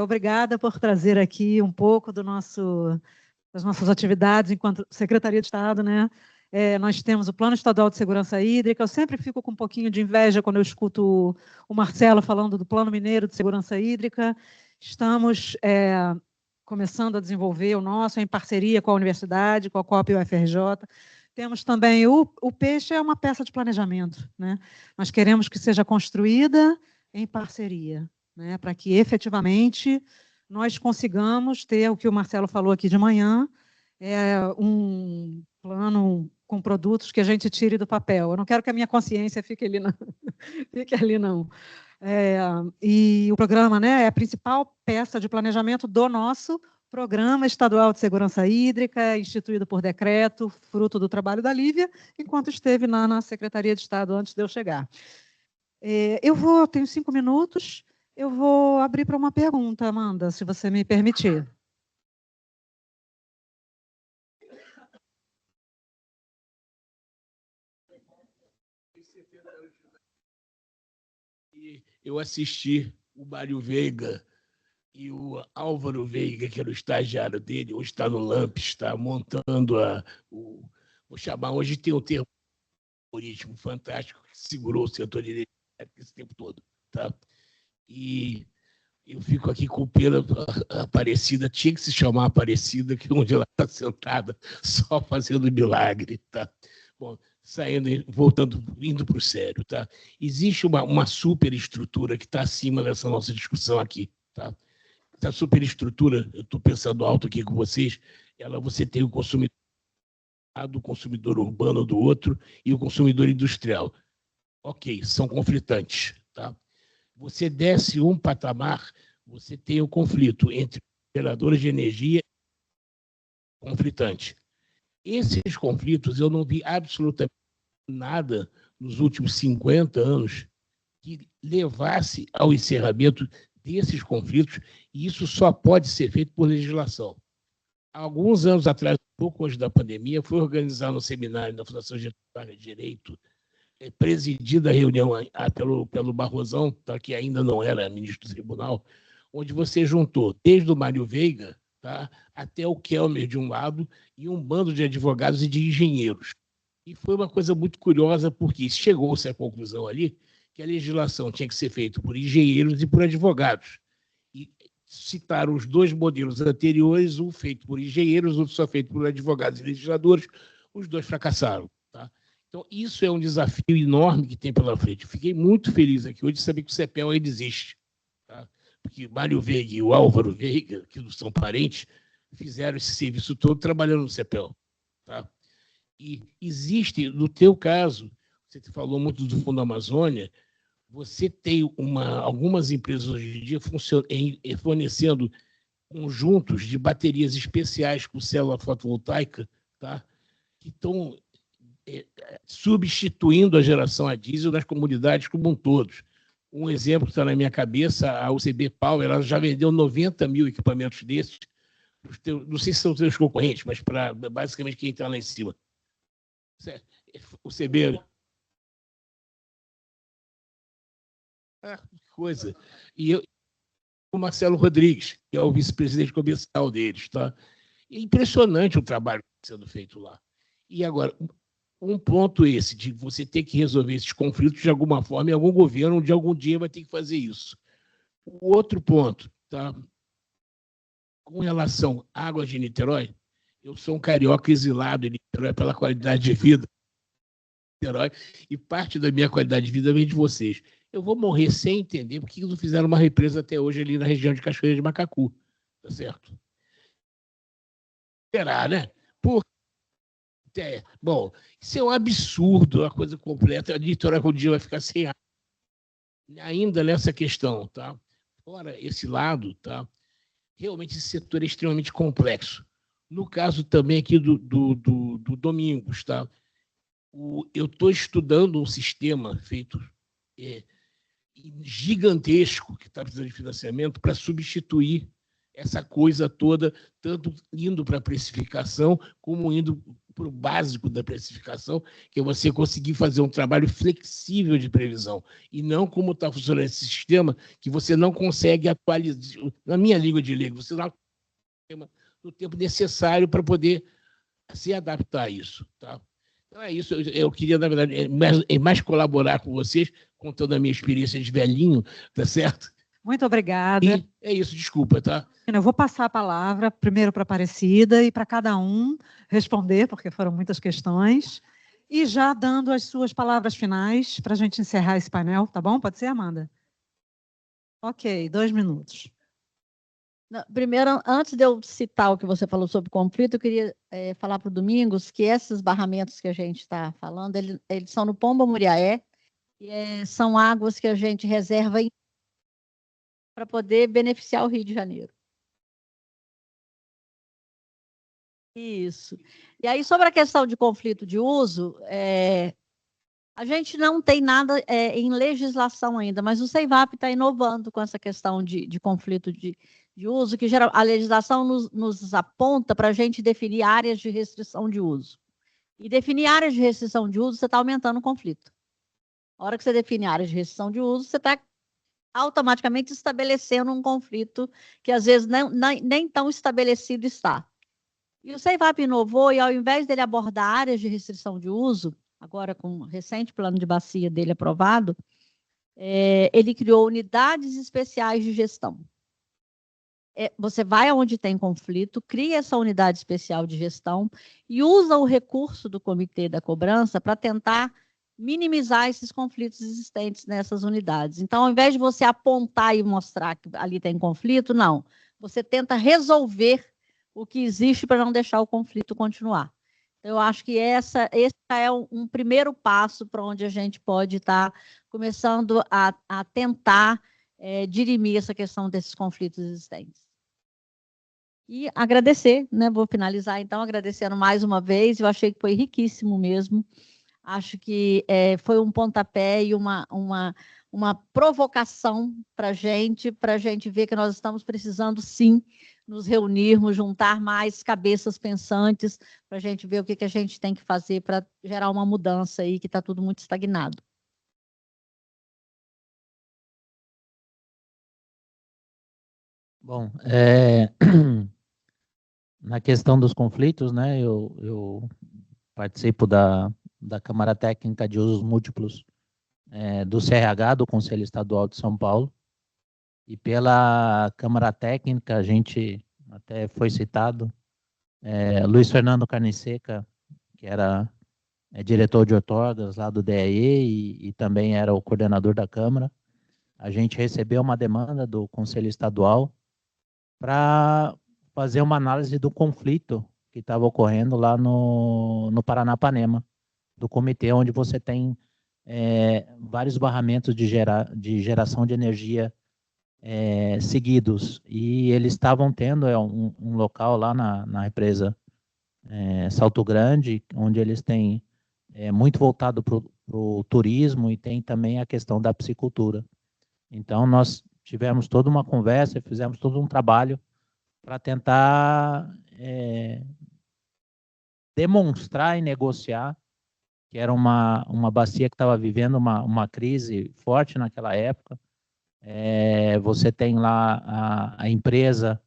Obrigada por trazer aqui um pouco das nossas atividades enquanto Secretaria de Estado, né? Nós temos o Plano Estadual de Segurança Hídrica. Eu sempre fico com um pouquinho de inveja quando eu escuto o Marcelo falando do Plano Mineiro de Segurança Hídrica. Estamos começando a desenvolver o nosso em parceria com a universidade, com a COP e o UFRJ. Temos também o peixe, é uma peça de planejamento, né? Nós queremos que seja construída em parceria, né? Para que efetivamente nós consigamos ter o que o Marcelo falou aqui de manhã, um plano com produtos que a gente tire do papel. Eu não quero que a minha consciência fique ali, não. Fique ali, não. E o programa, né, é a principal peça de planejamento do nosso Programa Estadual de Segurança Hídrica, instituído por decreto, fruto do trabalho da Lívia, enquanto esteve na Secretaria de Estado antes de eu chegar. Tenho 5 minutos, eu vou abrir para uma pergunta, Amanda, se você me permitir. Eu assisti o Mário Veiga e o Álvaro Veiga, que era o estagiário dele, hoje está no LAMP, está montando vou chamar, hoje tem um termo algoritmo fantástico que segurou o setor de energia esse tempo todo. Tá? E eu fico aqui com pena, a Aparecida tinha que se chamar Aparecida, que onde ela está sentada, só fazendo milagre. Tá? Bom, indo para o sério, tá? Existe uma superestrutura que está acima dessa nossa discussão aqui, tá? Essa superestrutura, eu estou pensando alto aqui com vocês, você tem o consumidor urbano do outro e o consumidor industrial. Ok, são conflitantes, tá? você desce um patamar, você tem um conflito entre geradores de energia conflitante. Esses conflitos eu não vi absolutamente nada nos últimos 50 anos que levasse ao encerramento desses conflitos, e isso só pode ser feito por legislação. Há alguns anos atrás, pouco antes da pandemia, foi organizado um seminário na Fundação Getúlio Vargas de Direito, presidida a reunião pelo Barrosão, que ainda não era ministro do tribunal, onde você juntou desde o Mário Veiga, tá, até o Kelmer de um lado, e um bando de advogados e de engenheiros. E foi uma coisa muito curiosa, porque chegou-se à conclusão ali que a legislação tinha que ser feita por engenheiros e por advogados. E citaram os dois modelos anteriores, um feito por engenheiros, outro só feito por advogados e legisladores, os dois fracassaram. Tá? Então, isso é um desafio enorme que tem pela frente. Fiquei muito feliz aqui hoje de saber que o CEPEL ainda existe. Tá? Porque Mário Veiga e o Álvaro Veiga, que não são parentes, fizeram esse serviço todo trabalhando no CEPEL. Tá? E existe, no teu caso, você falou muito do Fundo Amazônia, você tem algumas empresas hoje em dia fornecendo conjuntos de baterias especiais com célula fotovoltaica, tá? Que estão substituindo a geração a diesel nas comunidades como um todo. Um exemplo que está na minha cabeça, a UCB Power, ela já vendeu 90 mil equipamentos desses, não sei se são seus concorrentes, mas para basicamente quem está lá em cima. O CB... que coisa. E o Marcelo Rodrigues, que é o vice-presidente comercial deles. Tá? É impressionante o trabalho sendo feito lá. E agora, um ponto esse, de você ter que resolver esses conflitos de alguma forma, e algum governo de algum dia vai ter que fazer isso. O outro ponto, tá? Com relação à água de Niterói, eu sou um carioca exilado em Niterói pela qualidade de vida de Niterói, e parte da minha qualidade de vida vem de vocês. Eu vou morrer sem entender por que não fizeram uma represa até hoje ali na região de Cachoeira de Macacu. Tá certo? Será, né? Bom, isso é um absurdo, uma coisa completa. A Niterói um dia vai ficar sem água. Ainda nessa questão, tá? Fora esse lado, tá? Realmente esse setor é extremamente complexo. No caso também aqui do Domingos, tá? Eu estou estudando um sistema feito gigantesco que está precisando de financiamento para substituir essa coisa toda, tanto indo para a precificação como indo para o básico da precificação, que é você conseguir fazer um trabalho flexível de previsão, e não como está funcionando esse sistema, que você não consegue atualizar, na minha língua de leigo, você não no tempo necessário para poder se adaptar a isso. Tá? Então é isso, eu queria, na verdade, mais colaborar com vocês, contando a minha experiência de velhinho, tá certo? Muito obrigada. E é isso, desculpa, tá? Eu vou passar a palavra primeiro para a Aparecida e para cada um responder, porque foram muitas questões, e já dando as suas palavras finais para a gente encerrar esse painel, tá bom? Pode ser, Amanda? Ok, 2 minutos. Primeiro, antes de eu citar o que você falou sobre conflito, eu queria falar para o Domingos que esses barramentos que a gente está falando, eles são no Pomba Muriaé, e são águas que a gente reserva para poder beneficiar o Rio de Janeiro. Isso. E aí, sobre a questão de conflito de uso, a gente não tem nada em legislação ainda, mas o CEIVAP está inovando com essa questão de conflito de uso, que a legislação nos aponta para a gente definir áreas de restrição de uso. E definir áreas de restrição de uso, você está aumentando o conflito. A hora que você define áreas de restrição de uso, você está automaticamente estabelecendo um conflito que, às vezes, nem tão estabelecido está. E o CEIVAP inovou, e ao invés dele abordar áreas de restrição de uso, agora com o recente plano de bacia dele aprovado, ele criou unidades especiais de gestão. Você vai aonde tem conflito, cria essa unidade especial de gestão e usa o recurso do Comitê da Cobrança para tentar minimizar esses conflitos existentes nessas unidades. Então, ao invés de você apontar e mostrar que ali tem conflito, não. Você tenta resolver o que existe para não deixar o conflito continuar. Eu acho que esse é um primeiro passo para onde a gente pode estar começando a tentar dirimir essa questão desses conflitos existentes. E agradecer, né? Vou finalizar, então, agradecendo mais uma vez. Eu achei que foi riquíssimo mesmo. Acho que foi um pontapé e uma provocação para a gente ver que nós estamos precisando, sim, nos reunirmos, juntar mais cabeças pensantes, para a gente ver o que a gente tem que fazer para gerar uma mudança aí, que está tudo muito estagnado. Bom, na questão dos conflitos, né, eu participo da Câmara Técnica de Usos Múltiplos do CRH, do Conselho Estadual de São Paulo, e pela Câmara Técnica, a gente até foi citado, Luiz Fernando Carniceca, que era diretor de outorgas lá do DAE e também era o coordenador da Câmara. A gente recebeu uma demanda do Conselho Estadual para fazer uma análise do conflito que estava ocorrendo lá no Paranapanema, do comitê, onde você tem vários barramentos de geração de energia seguidos. E eles estavam tendo um local lá na represa Salto Grande, onde eles têm muito voltado para o turismo e tem também a questão da piscicultura. Então, nós tivemos toda uma conversa, fizemos todo um trabalho para tentar demonstrar e negociar que era uma bacia que estava vivendo uma crise forte naquela época. Você tem lá a empresa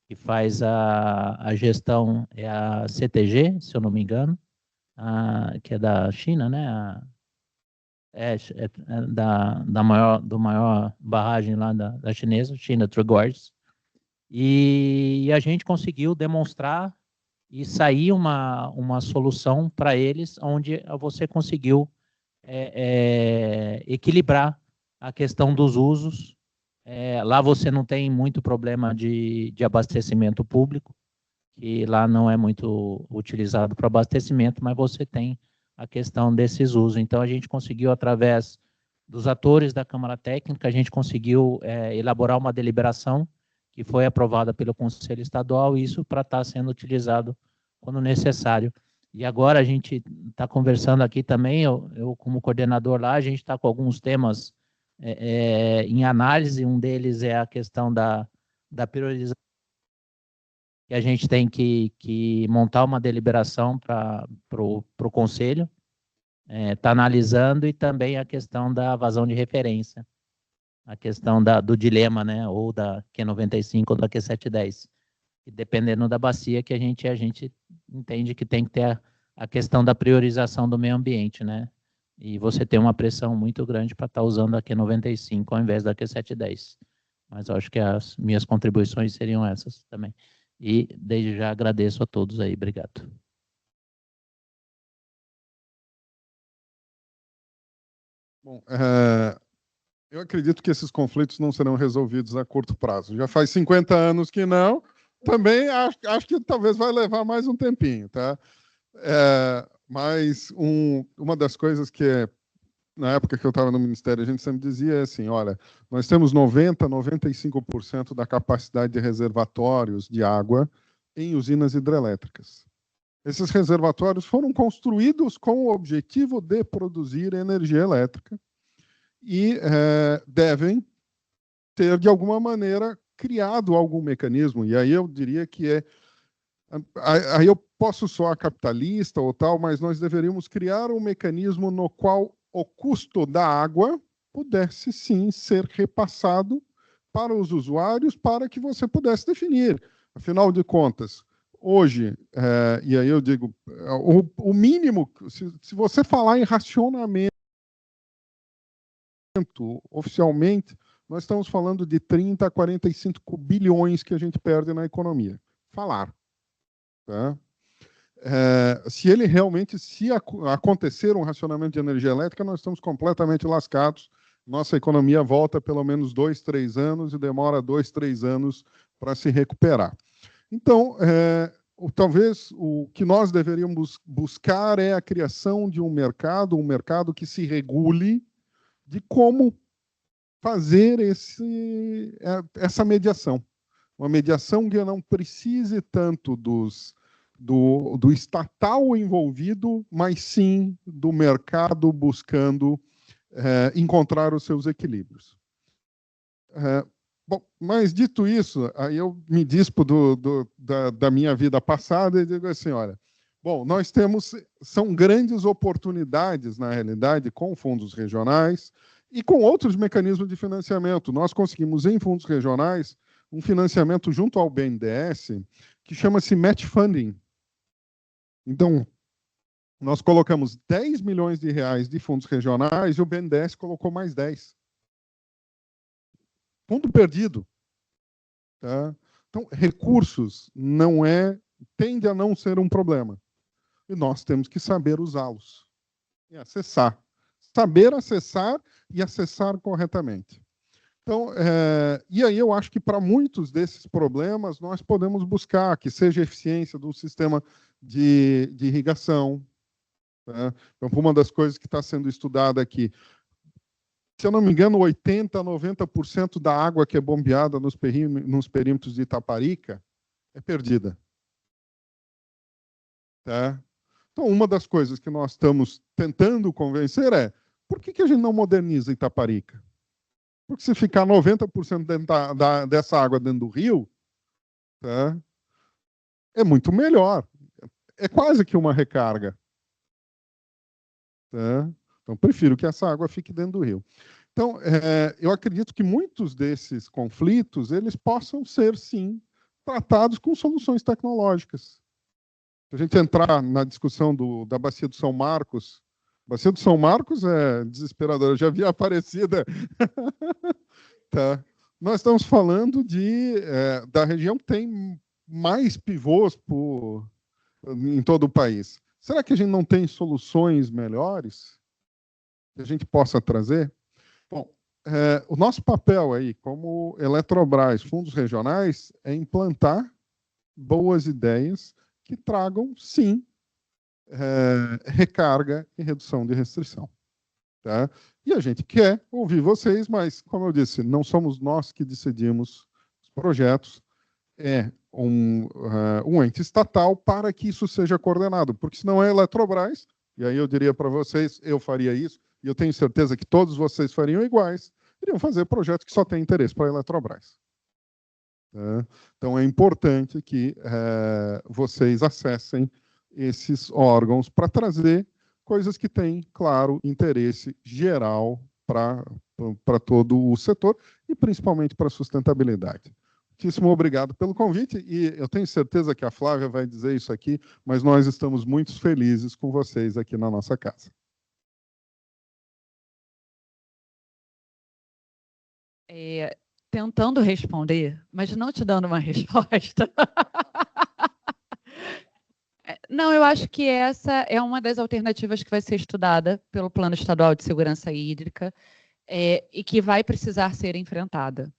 que faz a gestão, é a CTG, se eu não me engano, que é da China, né? Da maior barragem lá da chinesa, China Trugorge. E a gente conseguiu demonstrar e sair uma solução para eles, onde você conseguiu equilibrar a questão dos usos. Lá você não tem muito problema de abastecimento público, que lá não é muito utilizado para abastecimento, mas você tem a questão desses usos. Então, a gente conseguiu, através dos atores da Câmara Técnica, a gente conseguiu elaborar uma deliberação que foi aprovada pelo Conselho Estadual, isso para estar sendo utilizado quando necessário. E agora a gente está conversando aqui também, eu como coordenador lá, a gente está com alguns temas em análise, um deles é a questão da priorização, que a gente tem que montar uma deliberação para o Conselho, está analisando, e também a questão da vazão de referência, a questão do dilema, né, ou da Q95 ou da Q710, e dependendo da bacia que a gente entende que tem que ter a questão da priorização do meio ambiente, né, e você tem uma pressão muito grande para estar usando a Q95 ao invés da Q710, mas eu acho que as minhas contribuições seriam essas também, e desde já agradeço a todos aí, obrigado. Bom, eu acredito que esses conflitos não serão resolvidos a curto prazo. Já faz 50 anos que não. Também acho que talvez vai levar mais um tempinho, tá? Mas uma das coisas que, na época que eu estava no Ministério, a gente sempre dizia é assim, olha, nós temos 95% da capacidade de reservatórios de água em usinas hidrelétricas. Esses reservatórios foram construídos com o objetivo de produzir energia elétrica e devem ter, de alguma maneira, criado algum mecanismo. E aí eu diria que aí eu posso soar capitalista ou tal, mas nós deveríamos criar um mecanismo no qual o custo da água pudesse, sim, ser repassado para os usuários, para que você pudesse definir. Afinal de contas, hoje, e aí eu digo, o mínimo, se você falar em racionamento oficialmente, nós estamos falando de 30 a 45 bilhões que a gente perde na economia. Falar. Tá? Se ele realmente, acontecer um racionamento de energia elétrica, nós estamos completamente lascados. Nossa economia volta pelo menos 2, 3 anos e demora 2, 3 anos para se recuperar. Então, talvez o que nós deveríamos buscar é a criação de um mercado que se regule de como fazer essa mediação. Uma mediação que não precise tanto do estatal envolvido, mas sim do mercado buscando encontrar os seus equilíbrios. Bom, mas dito isso, aí eu me dispo da minha vida passada e digo assim, olha, bom, são grandes oportunidades, na realidade, com fundos regionais e com outros mecanismos de financiamento. Nós conseguimos, em fundos regionais, um financiamento junto ao BNDES que chama-se Match Funding. Então, nós colocamos 10 milhões de reais de fundos regionais e o BNDES colocou mais 10. Fundo perdido. Tá? Então, recursos tende a não ser um problema. E nós temos que saber usá-los e acessar. Saber acessar e acessar corretamente. Então, e aí eu acho que para muitos desses problemas nós podemos buscar que seja a eficiência do sistema de irrigação. Tá? Então, uma das coisas que está sendo estudada aqui, se eu não me engano, 80% a 90% da água que é bombeada nos perímetros de Itaparica é perdida. Tá? Então, uma das coisas que nós estamos tentando convencer é por que a gente não moderniza Itaparica? Porque se ficar 90% dessa água dentro do rio, tá? É muito melhor. É quase que uma recarga. Tá? Então, prefiro que essa água fique dentro do rio. Então, eu acredito que muitos desses conflitos eles possam ser, sim, tratados com soluções tecnológicas. Se a gente entrar na discussão da Bacia do São Marcos, a Bacia do São Marcos é desesperadora, eu já vi a Aparecida. Tá? Nós estamos falando da região que tem mais pivôs em todo o país. Será que a gente não tem soluções melhores que a gente possa trazer? Bom, o nosso papel aí, como Eletrobras, fundos regionais, é implantar boas ideias que tragam, sim, recarga e redução de restrição. Tá? E a gente quer ouvir vocês, mas, como eu disse, não somos nós que decidimos os projetos, é um ente estatal para que isso seja coordenado, porque senão é a Eletrobras, e aí eu diria para vocês, eu faria isso, e eu tenho certeza que todos vocês fariam iguais, iriam fazer projetos que só têm interesse para a Eletrobras. Tá? Então é importante que vocês acessem esses órgãos para trazer coisas que têm, claro, interesse geral para todo o setor e principalmente para a sustentabilidade. Muitíssimo obrigado pelo convite e eu tenho certeza que a Flávia vai dizer isso aqui, mas nós estamos muito felizes com vocês aqui na nossa casa. Tentando responder, mas não te dando uma resposta. Não, eu acho que essa é uma das alternativas que vai ser estudada pelo Plano Estadual de Segurança Hídrica e que vai precisar ser enfrentada.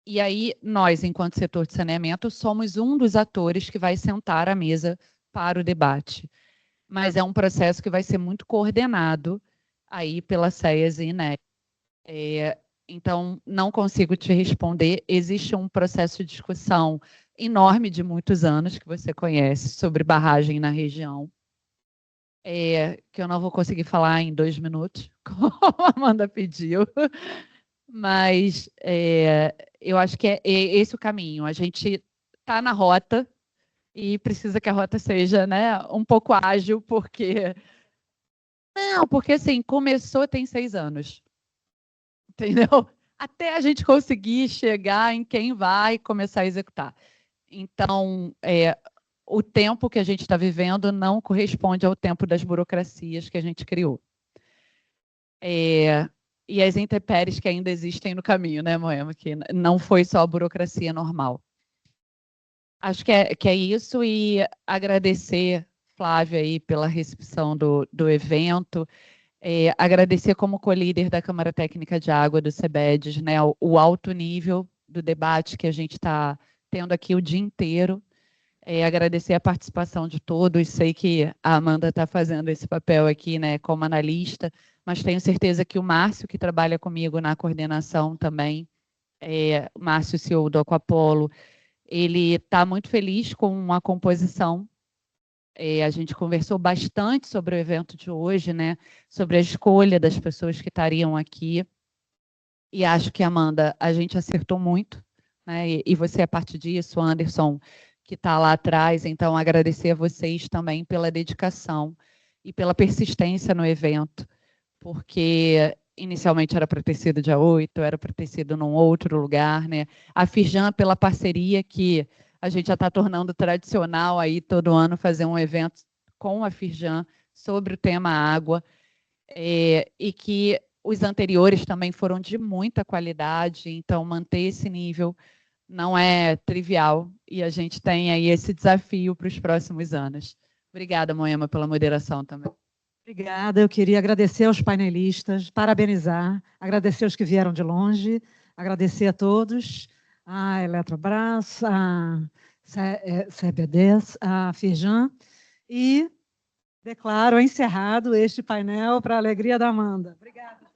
E aí, nós, enquanto setor de saneamento, somos um dos atores que vai sentar à mesa para o debate. Mas é um processo que vai ser muito coordenado aí pela SEAS e INEP. Então, não consigo te responder. Existe um processo de discussão enorme de muitos anos, que você conhece, sobre barragem na região, que eu não vou conseguir falar em 2 minutos, como a Amanda pediu, mas eu acho que é esse o caminho. A gente está na rota e precisa que a rota seja, né, um pouco ágil, porque... Não, porque assim, começou tem 6 anos. Entendeu? Até a gente conseguir chegar em quem vai começar a executar. Então, o tempo que a gente está vivendo não corresponde ao tempo das burocracias que a gente criou. E as intempéries que ainda existem no caminho, né, Moema? Que não foi só a burocracia normal. Acho que é isso, e agradecer, Flávia, aí, pela recepção do evento. Agradecer como co-líder da Câmara Técnica de Água do CEBEDES, né, o alto nível do debate que a gente está tendo aqui o dia inteiro. Agradecer a participação de todos. Sei que a Amanda está fazendo esse papel aqui, né, como analista, mas tenho certeza que o Márcio, que trabalha comigo na coordenação também, o Márcio, CEO do Aquapolo, ele está muito feliz com a composição. A gente conversou bastante sobre o evento de hoje, né, sobre a escolha das pessoas que estariam aqui. E acho que, Amanda, a gente acertou muito, né, e você é parte disso, Anderson, que está lá atrás. Então, agradecer a vocês também pela dedicação e pela persistência no evento, porque inicialmente era para ter sido dia 8, era para ter sido num outro lugar, né? A Firjan, pela parceria que a gente já está tornando tradicional aí todo ano fazer um evento com a Firjan sobre o tema água, e que os anteriores também foram de muita qualidade, então manter esse nível não é trivial, e a gente tem aí esse desafio para os próximos anos. Obrigada, Moema, pela moderação também. Obrigada, eu queria agradecer aos painelistas, parabenizar, agradecer aos que vieram de longe, agradecer a todos, a Eletrobras, a CBDES, a Firjan, e declaro encerrado este painel para a alegria da Amanda. Obrigada.